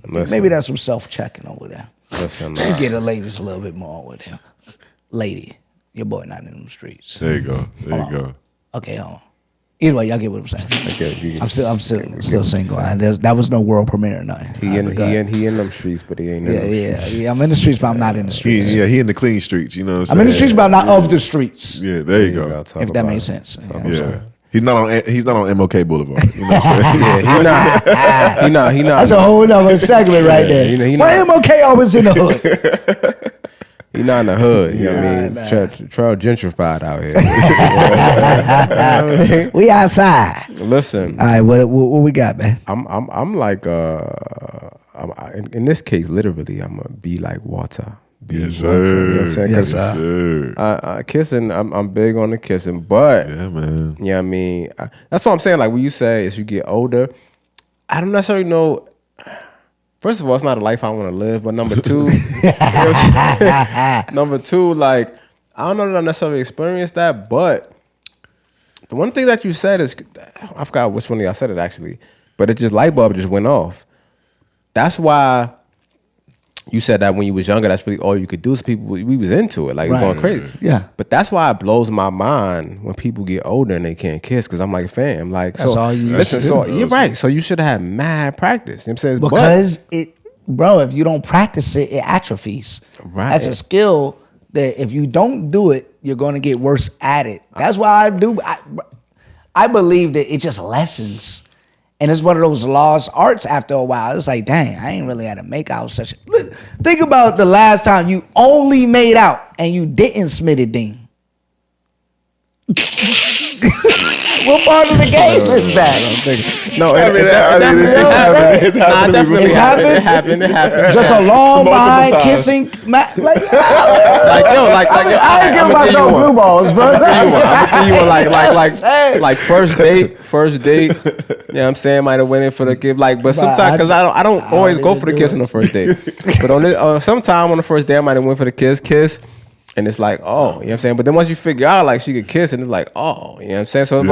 I mean? Maybe that's some self-checking over there. Listen, get the ladies a little bit more with him. Lady, your boy not in them streets. There you go. Okay, hold on. Either way, y'all get what I'm saying. Okay, I'm still single. That was no world premiere or nothing. He in them streets, but he ain't in them streets. Yeah. I'm in the streets, but I'm not in the streets. He in the clean streets. You know what I'm saying? I'm in the streets, but I'm not of the streets. Yeah, there you go. If that makes sense. Yeah. He's not on MLK Boulevard. You know what I'm saying? He not. That's a whole nother segment right there. Why MLK always in the hood? He not in the hood. You know what I mean? Trell gentrified out here. We outside. Listen. All right, what we got, man? I'm like in this case, literally, I'm gonna be like water. Yes, sir. You know what I'm saying? Yes, sir. Kissing, I'm big on the kissing, but yeah, man. Yeah, I mean, that's what I'm saying. Like when you say as you get older, I don't necessarily know. First of all, it's not a life I want to live. But number two, like I don't know that I necessarily experienced that. But the one thing that you said is, I forgot which one of y'all said it actually, but it just light bulb just went off. That's why you said that when you was younger, that's really all you could do. So people, we was into it, like right. Going crazy. Yeah. But that's why it blows my mind when people get older and they can't kiss, because I'm like, fam, like, that's so all you listen. So you're right. So you should have had mad practice. You know what I'm saying? Because bro, if you don't practice it, it atrophies. Right. That's a skill that if you don't do it, you're going to get worse at it. That's why I believe that it just lessens. And it's one of those lost arts after a while. It's like, dang, I ain't really had to make out such a... Think about the last time you only made out and you didn't smit it, ding. What part of the game is that? No, it's happened. It's happened? It happened. Just a long Multiple behind times. kissing. Like I ain't give myself blue balls, bro. like first date. You know what I'm saying? Might have went in for the gift, but sometimes because I don't always go for the kiss on the first date. But on this, sometime on the first day, I might have went for the kiss. And it's like, oh, you know what I'm saying? But then once you figure out, like, she could kiss, and it's like, oh, you know what I'm saying? So it's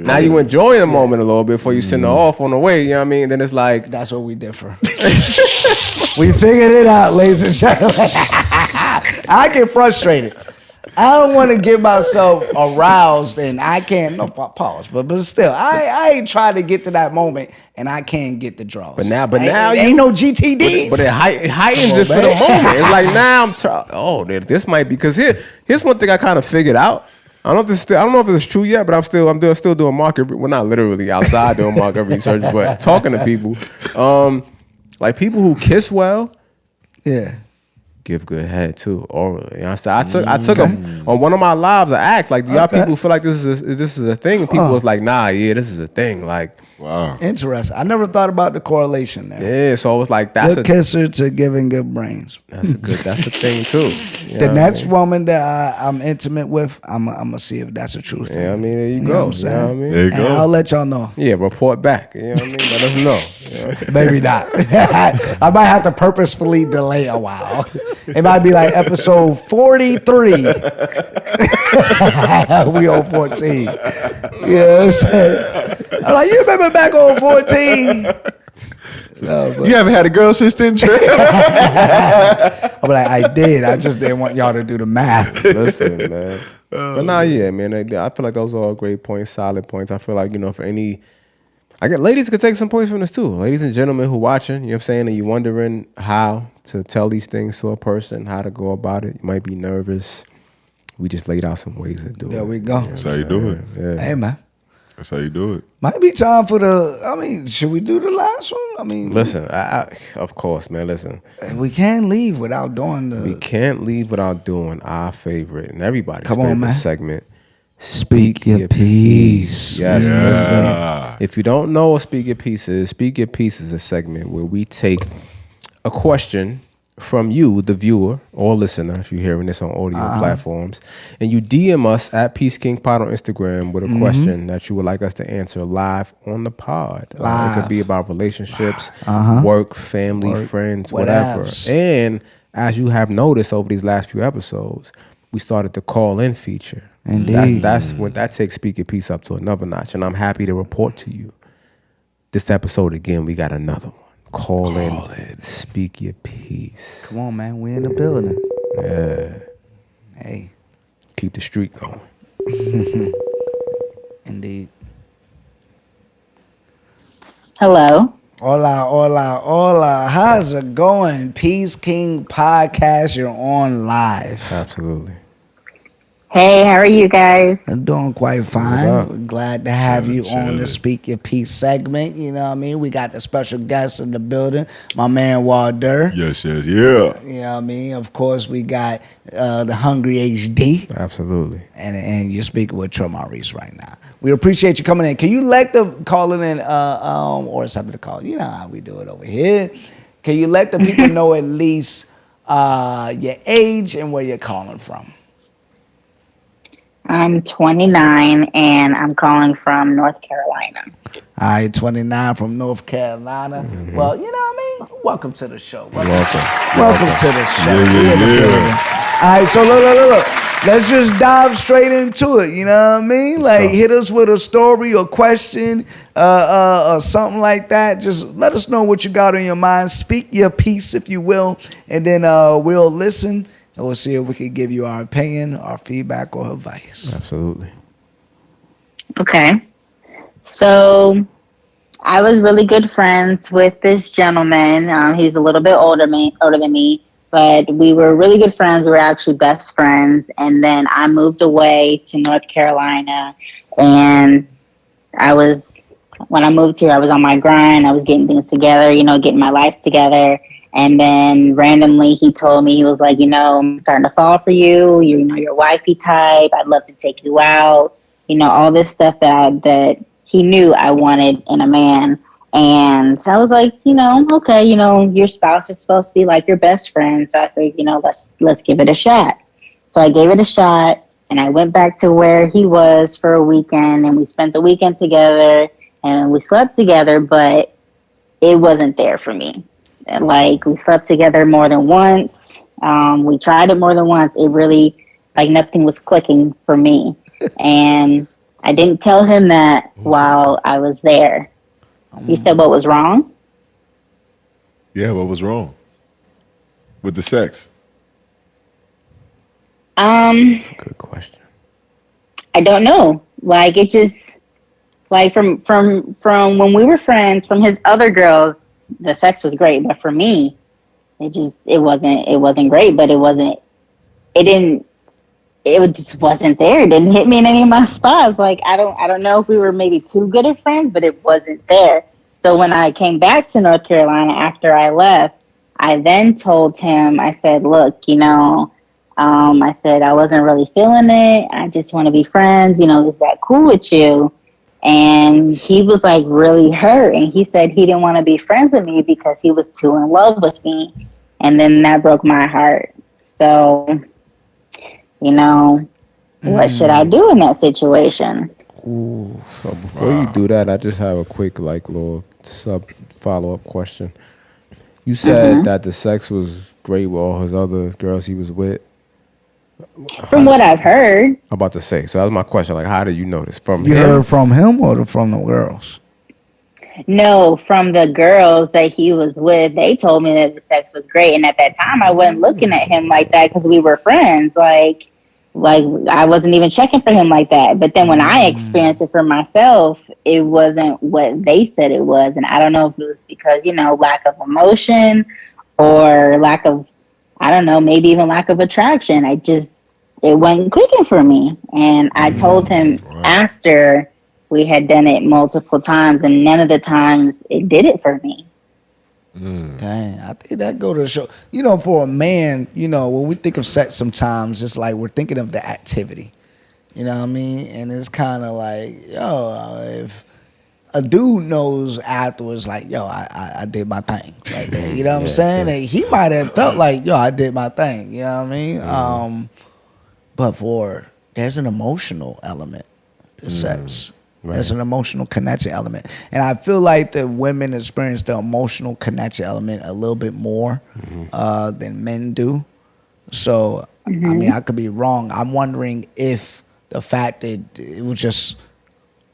now you enjoy the moment a little bit before you send her off on the way, you know what I mean? Then it's like... That's where we differ. We figured it out, ladies and gentlemen. I get frustrated. I don't want to get myself aroused, and I can't, no, pause, but still, I ain't trying to get to that moment, and I can't get the draws. But now ain't no GTDs. But it heightens it for the moment. It's like now this might be, because here's one thing I kind of figured out. I don't know if it's true yet, but I'm still doing market. Well, not literally outside doing market research, but talking to people. Like people who kiss well, give good head too orally. You know what I'm saying? I took on one of my lives. I asked like, do y'all people feel like this is a thing? And people was like, nah, this is a thing. Like, wow, interesting. I never thought about the correlation there. Yeah, so it was like that's good kisser to giving good brains. That's a thing too. The next woman that I'm intimate with, I'm gonna see if that's a true thing. Yeah, I mean, there you go. Know what I'm saying? You know what I mean? There you go. I'll let y'all know. Yeah, report back. You know what I mean? Let us know. You know? Maybe not. I might have to purposefully delay a while. It might be like episode 43. We on 14. You know what I'm saying? I'm like, you remember back on 14? No, You haven't had a girl since then, Trell? I'm like, I did. I just didn't want y'all to do the math. Listen, man. But man. I feel like those are all great points, solid points. I feel like, for any... ladies could take some points from this too. Ladies and gentlemen who watching, you know what I'm saying, and you wondering how to tell these things to a person, how to go about it. You might be nervous. We just laid out some ways to do it. There we go. That's how you do it. Yeah. Hey, man. That's how you do it. Might be time for should we do the last one? Listen, of course, man, listen. We can't leave without doing We can't leave without doing our favorite and everybody's Come on, favorite man. segment. Speak Your Piece. Yes, Yeah. listen. If you don't know what Speak Your Piece is a segment where we take a question from you, the viewer or listener, if you're hearing this on audio platforms, and you DM us at Peace King Pod on Instagram with a question that you would like us to answer live on the pod. It could be about relationships, work, family, friends, whatever. And as you have noticed over these last few episodes, we started the call-in feature. Indeed. That's when that takes Speak Your Piece up to another notch. And I'm happy to report to you, this episode again, we got another one. Call in. Speak Your Piece. Come on, man. We in the building. Yeah. Hey. Keep the streak going. Indeed. Hello. Hola. How's it going? Peace King Podcast. You're on live. Absolutely. Hey, how are you guys? I'm doing quite fine. up? We're glad to have you on the chilling. Speak Your Piece segment. You know what I mean? We got the special guest in the building, my man Walder. Yes. Yeah. You know what I mean? Of course, we got the Hungry HD. Absolutely. And you're speaking with Trell Maurice right now. We appreciate you coming in. Can you let the calling in or something to call? You know how we do it over here. Can you let the people know at least your age and where you're calling from? I'm 29 and I'm calling from North Carolina. All right, 29 from North Carolina. Well, you know what I mean? Welcome to the show. Welcome to the show. We in the building. All right, so look. Let's just dive straight into it. You know what I mean? Like, hit us with a story or question, or something like that. Just let us know what you got on your mind. Speak your piece, if you will, and then we'll listen. And we'll see if we can give you our opinion, our feedback, or advice. Absolutely. Okay. So I was really good friends with this gentleman. He's a little bit older than me, but we were really good friends. We were actually best friends. And then I moved away to North Carolina, and when I moved here, I was on my grind. I was getting things together, getting my life together. And then randomly he told me, he was like, I'm starting to fall for you. You're wifey type. I'd love to take you out. all this stuff that he knew I wanted in a man. And so I was like, okay, your spouse is supposed to be like your best friend. So I think, let's give it a shot. So I gave it a shot, and I went back to where he was for a weekend, and we spent the weekend together, and we slept together, but it wasn't there for me. Like, we slept together more than once. We tried it more than once. It really, like, nothing was clicking for me. And I didn't tell him that while I was there. He said, what was wrong? Yeah, what was wrong with the sex? That's a good question. I don't know. Like, it just, like, from when we were friends, from his other girls, the sex was great. But for me, it wasn't great. But it just wasn't there. It didn't hit me in any of my spots. Like, I don't know if we were maybe too good of friends, but it wasn't there. So when I came back to North Carolina after I left, I then told him, I said, look, I said, I wasn't really feeling it. I just want to be friends. Is that cool with you? And he was like really hurt. And he said he didn't want to be friends with me because he was too in love with me. And then that broke my heart. So, what should I do in that situation? Ooh, so before you do that, I just have a quick, little follow-up question. You said that the sex was great with all his other girls he was with. From what I've heard. I'm about to say. So that was my question. Like, how did you know this? From You him? heard from him or from the girls? No, from the girls that he was with, they told me that the sex was great. And at that time, I wasn't looking at him like that because we were friends. Like I wasn't even checking for him like that. But then when I experienced it for myself, it wasn't what they said it was. And I don't know if it was because, lack of emotion or lack of, I don't know, maybe even lack of attraction. It wasn't clicking for me. And I told him after we had done it multiple times, and none of the times it did it for me. Dang, I think that go to show. For a man, when we think of sex, sometimes it's like we're thinking of the activity. You know what I mean? And it's kind of like, if a dude knows afterwards, like, I did my thing right there. You know what I'm saying? And he might have felt like, I did my thing. You know what I mean? But there's an emotional element to sex. Right. There's an emotional connection element. And I feel like the women experience the emotional connection element a little bit more than men do. So, I mean, I could be wrong. I'm wondering if the fact that it was just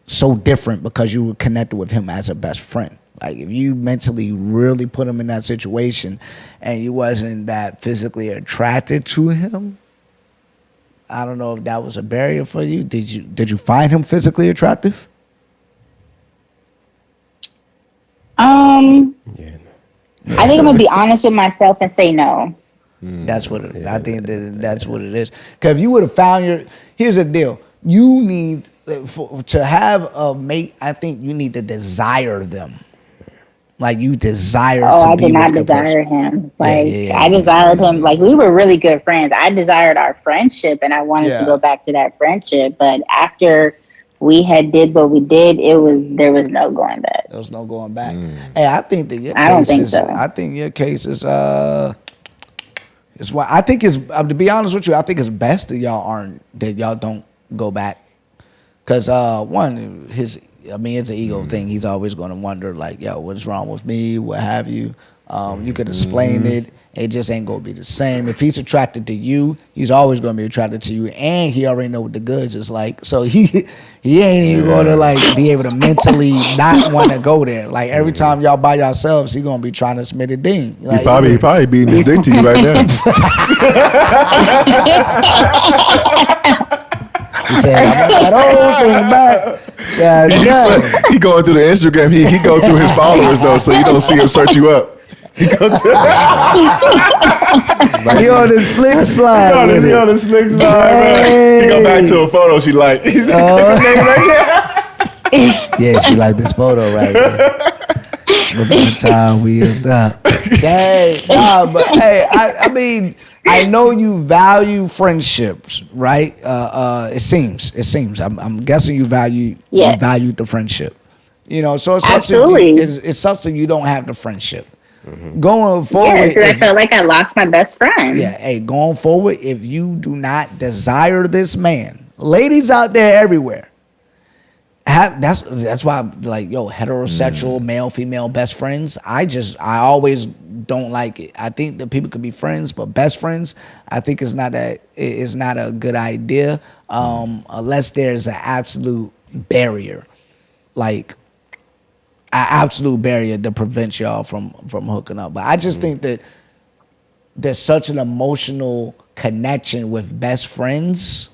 so different because you were connected with him as a best friend. Like, if you mentally really put him in that situation and you wasn't that physically attracted to him, I don't know if that was a barrier for you. Did you find him physically attractive? I think I'm gonna be honest with myself and say no. That's what I think that's what it is. Because if you would have found here's the deal. You need to have a mate. I think you need to desire them. Like, you desire to be with the person. I did not desire him. Like, I desired him. Like, we were really good friends. I desired our friendship, and I wanted to go back to that friendship. But after we had did what we did, there was no going back. There was no going back. Hey, I think that your case I don't think so. I think your case is why I think it's to be honest with you, I think it's best that y'all don't go back. Cause it's an ego thing. He's always going to wonder, like, what's wrong with me? What have you? You could explain it. It just ain't going to be the same. If he's attracted to you, he's always going to be attracted to you. And he already know what the goods is like. So he ain't even going to, like, be able to mentally not want to go there. Like, every time y'all by yourselves, he going to be trying to submit a ding. Like, he probably beating his dick to you right now. He said, I'm that old thing back. Yeah, he going through the Instagram. He go through his followers, though, so you don't see him search you up. He on the slick slide. He on the slick slide, man. He go back to a photo she like. Yeah, she like this photo right there. But by the time we are done. Dang, but hey, I mean, I know you value friendships, right? It seems. I'm guessing you value the friendship. You know, so it's Absolutely. It's something you don't have the friendship. Going forward, Yeah, because I felt like I lost my best friend. yeah, hey, going forward, if you do not desire this man, ladies out there everywhere, that's why I'm like, yo, heterosexual male female best friends. I always don't like it. I think that people could be friends, but best friends, I think it's not a good idea unless there's an absolute barrier, like an absolute barrier to prevent y'all from hooking up. But I just think that there's such an emotional connection with best friends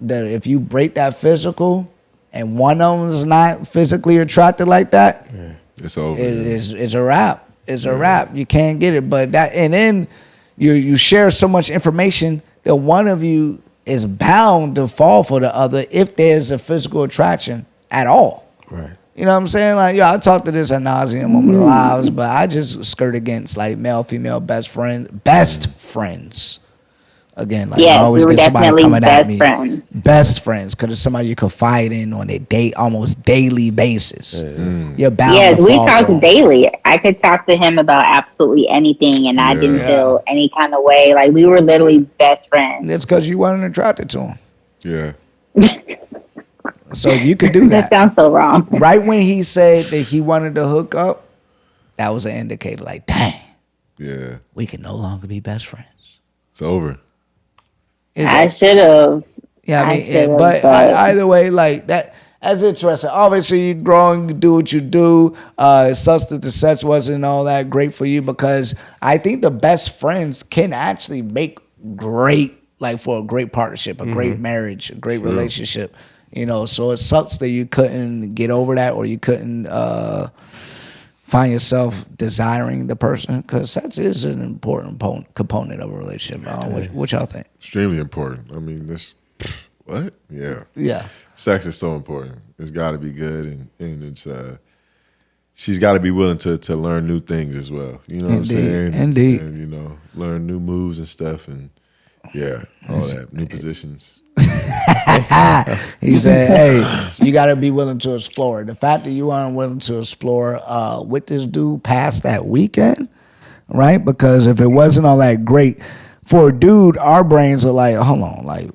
that if you break that physical and one of them is not physically attracted like that, it's over. It's a wrap. It's a wrap. You can't get it. But that, and then you share so much information that one of you is bound to fall for the other if there's a physical attraction at all. Right. You know what I'm saying? Like, yo, I talk to this ad nauseum on the lives, but I just skirt against like male, female best friends. Again, like I always get somebody coming at me. Best friends, because it's somebody you confide in on a almost daily basis. You're bound. Yes, to we fall talk for daily. I could talk to him about absolutely anything, and I didn't feel any kind of way. Like we were literally best friends. It's because you weren't attracted to him. Yeah. So you could do that. That sounds so wrong. Right when he said that he wanted to hook up, that was an indicator. Like, dang. Yeah. We can no longer be best friends. It's over. I should have. Yeah, I mean, but either way, like that. That's interesting. Obviously, you're growing, you do what you do. It sucks that the sex wasn't all that great for you because I think the best friends can actually make great, like for a great partnership, a great marriage, a great relationship. You know, so it sucks that you couldn't get over that or you couldn't find yourself desiring the person because sex is an important component of a relationship. What y'all think? Extremely important. I mean, what? Yeah. Yeah. Sex is so important. It's got to be good, and it's she's got to be willing to learn new things as well. You know what I'm saying? Indeed. And you know, learn new moves and stuff, and all that, new positions. He said, hey, you got to be willing to explore. The fact that you aren't willing to explore with this dude past that weekend, right? Because if it wasn't all that great, for a dude, our brains are like, hold on, like,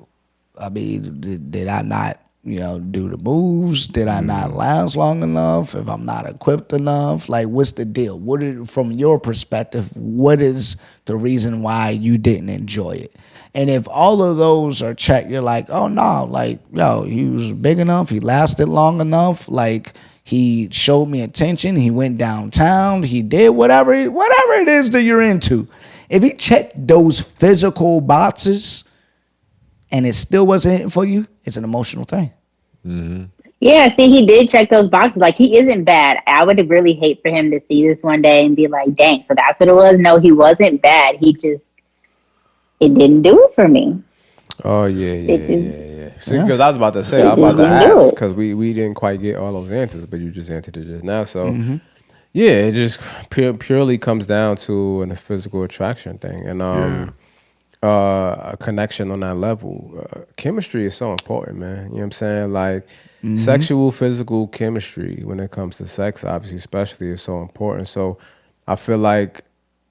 I mean, did I not, do the moves? Did I not last long enough? If I'm not equipped enough, like, what's the deal? From your perspective, what is the reason why you didn't enjoy it? And if all of those are checked, you're like, oh no, like, yo, he was big enough, he lasted long enough, like he showed me attention, he went downtown, he did whatever it is that you're into. If he checked those physical boxes and it still wasn't hitting for you, it's an emotional thing. Mm-hmm. Yeah, see, he did check those boxes. Like, he isn't bad. I would really hate for him to see this one day and be like, dang, so that's what it was? No, he wasn't bad. It didn't do it for me. Oh, yeah. See, because I was about to say, I was about to ask, because we didn't quite get all those answers, but you just answered it just now. So, yeah, it just purely comes down to a physical attraction thing and a connection on that level. Chemistry is so important, man. You know what I'm saying? Like, sexual, physical chemistry when it comes to sex, obviously, especially, is so important. So, I feel like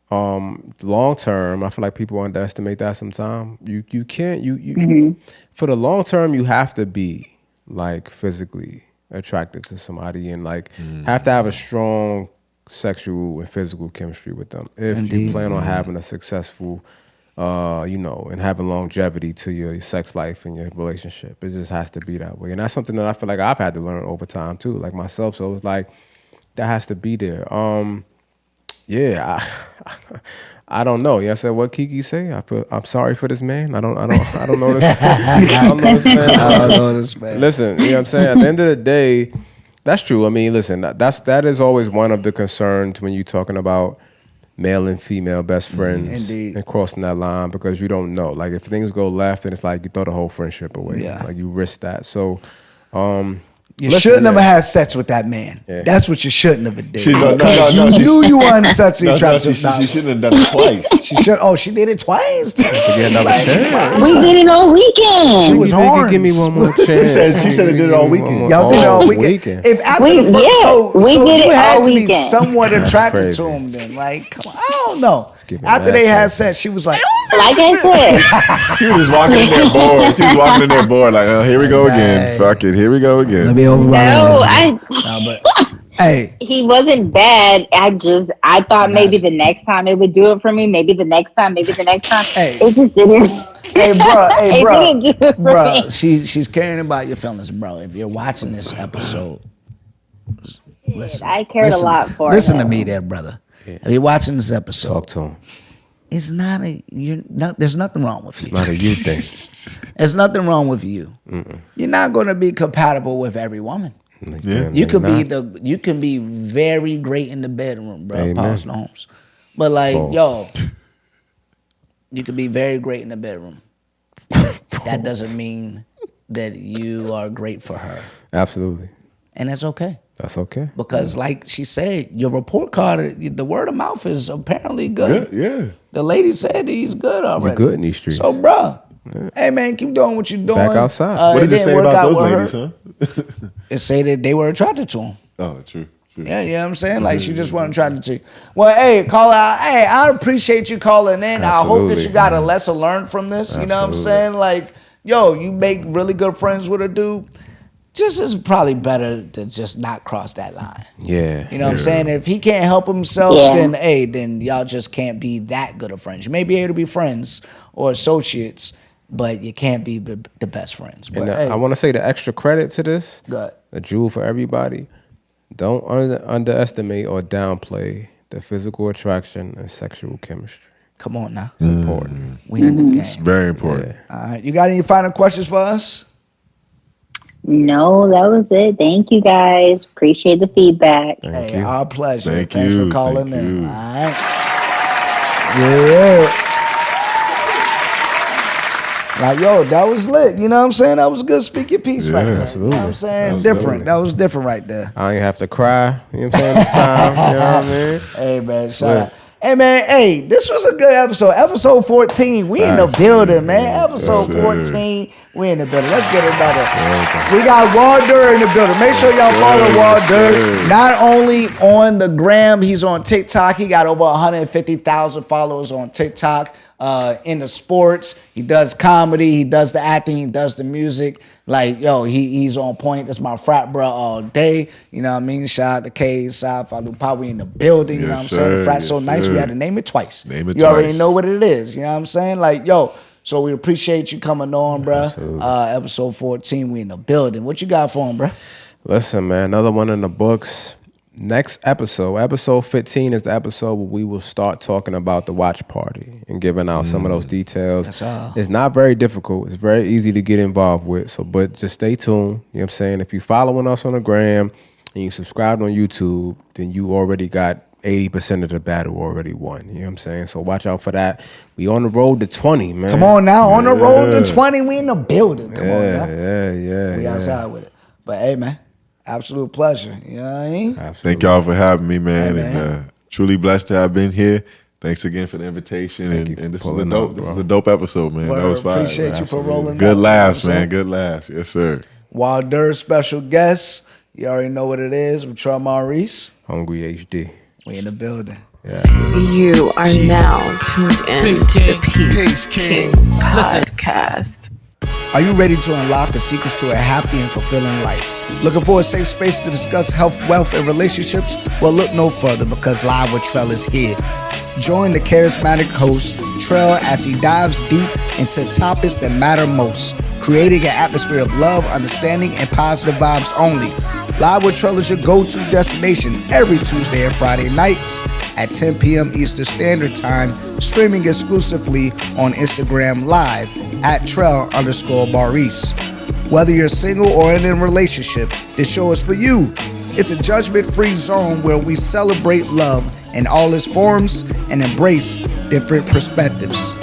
long term, I feel like people underestimate that sometimes. You can't for the long term you have to be like physically attracted to somebody and like have to have a strong sexual and physical chemistry with them if you plan on having a successful and having longevity to your sex life and your relationship. It just has to be that way. And that's something that I feel like I've had to learn over time too, like myself. So it's like that has to be there. Yeah, I don't know. Yeah, I said what Kiki say. I'm sorry for this man. I don't know this. I don't know this man. Listen, you know what I'm saying? At the end of the day, that's true. I mean, listen, that is always one of the concerns when you're talking about male and female best friends and crossing that line because you don't know. Like if things go left, and it's like you throw the whole friendship away. Yeah. Like you risk that. So, You shouldn't have had sex with that man. Yeah. That's what you shouldn't have did. You knew you weren't sexually attracted. She shouldn't have done it twice. She did it twice. We did it all weekend. She was horny. Give me one more chance. She said it did it all weekend. Y'all did it all weekend. If after the first, so you had to be somewhat attracted to him then. Like, come on, I don't know. After they had sex, she was like I said. She was just walking in there bored. She was walking in there bored, like, oh, here we go again. Fuck it, here we go again. Let me hey, he wasn't bad. I thought maybe the next time it would do it for me. Maybe the next time. Hey. It just didn't. Bro. She's caring about your feelings, bro. If you're watching this episode, listen, I cared a lot for Listen him. to me there, brother. Yeah. If you're watching this episode, talk to him. It's not there's nothing wrong with you. It's not a you thing. There's nothing wrong with you. Mm-mm. You're not going to be compatible with every woman. Yeah. You can be very great in the bedroom, bro. Pause Holmes. But you can be very great in the bedroom. That doesn't mean that you are great for her. Absolutely. And that's okay. That's okay. Because like she said, your report card, the word of mouth is apparently good. Yeah. The lady said he's good already. You're good in these streets. So, bro, hey, man, keep doing what you're doing. Back outside. What does it say about those ladies, huh? It say that they were attracted to him. Oh, true. Yeah, you know what I'm saying? Like, she just wasn't attracted to you. Well, hey, call out. Hey, I appreciate you calling in. Absolutely. I hope that you got a lesson learned from this. You know what I'm saying? Like, you make really good friends with a dude. Just is probably better to just not cross that line. Yeah. You know what I'm saying? If he can't help himself, then y'all just can't be that good of friends. You may be able to be friends or associates, but you can't be the best friends. But, and I want to say the extra credit to this, good. A jewel for everybody. Don't underestimate or downplay the physical attraction and sexual chemistry. Come on now. It's important. We in the game. It's very important. Yeah. All right. You got any final questions for us? No, that was it. Thank you, guys. Appreciate the feedback. Thank you. Our pleasure. Thanks for calling in. All right. Yeah. Like, that was lit. You know what I'm saying? That was a good speak your piece right there. Absolutely. You know what I'm saying? Different. That was different right there. I ain't have to cry. You know what I'm saying? This time. You know what I mean? Hey, man. Shout out. Hey, man. This was a good episode. Episode 14. We in the building, man. Episode 14. We in the building. Let's get another. We got Walder in the building. Make sure y'all follow Walder. Not only on the gram, he's on TikTok. He got over 150,000 followers on TikTok. In the sports, he does comedy, he does the acting, he does the music. Like, he's on point. That's my frat bro all day. You know what I mean? Shout out to K, South, we in the building. You know what I'm saying? The frat's so nice, we had to name it twice. You already know what it is. You know what I'm saying? Like, so we appreciate you coming on, bro. Episode 14, we in the building. What you got for him, bro? Listen, man, another one in the books. Next episode 15 is the episode where we will start talking about the watch party and giving out some of those details. It's not very difficult. It's very easy to get involved with. But just stay tuned. You know what I'm saying? If you're following us on the gram and you subscribed on YouTube, then you already got 80% of the battle already won. You know what I'm saying? So watch out for that. We on the road to 20, man. Come on now. On the road to 20, we in the building. Come on now. Yeah. We outside with it. But hey, man. Absolute pleasure. You know what I mean? Absolutely. Thank y'all for having me, man. Hey, man. And truly blessed to have been here. Thanks again for the invitation. And this was a dope episode, man. That was fire. Appreciate you for rolling. Good laughs, man. Good laughs. Yes, sir. Wilder, special guest. You already know what it is. With Trell Maurice. Hungry HD. We in the building. Yeah. You are now tuned in to the Peace King podcast. Are you ready to unlock the secrets to a happy and fulfilling life? Looking for a safe space to discuss health, wealth, and relationships? Well, look no further because Live with Trell is here. Join the charismatic host, Trell, as he dives deep into topics that matter most, creating an atmosphere of love, understanding, and positive vibes only. Live with Trell is your go-to destination every Tuesday and Friday nights at 10 p.m. Eastern Standard Time, streaming exclusively on Instagram Live at Trell_Maurice. Whether you're single or in a relationship, this show is for you. It's a judgment-free zone where we celebrate love in all its forms and embrace different perspectives.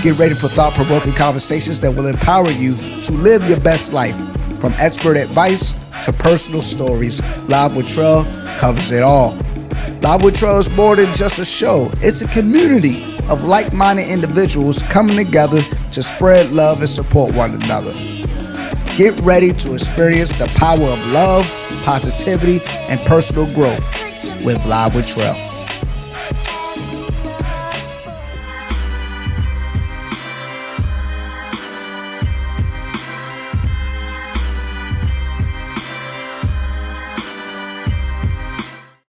Get ready for thought-provoking conversations that will empower you to live your best life. From expert advice to personal stories, Live with Trell covers it all. Live with Trell is more than just a show. It's a community of like-minded individuals coming together to spread love and support one another. Get ready to experience the power of love, positivity, and personal growth with Live with Trell.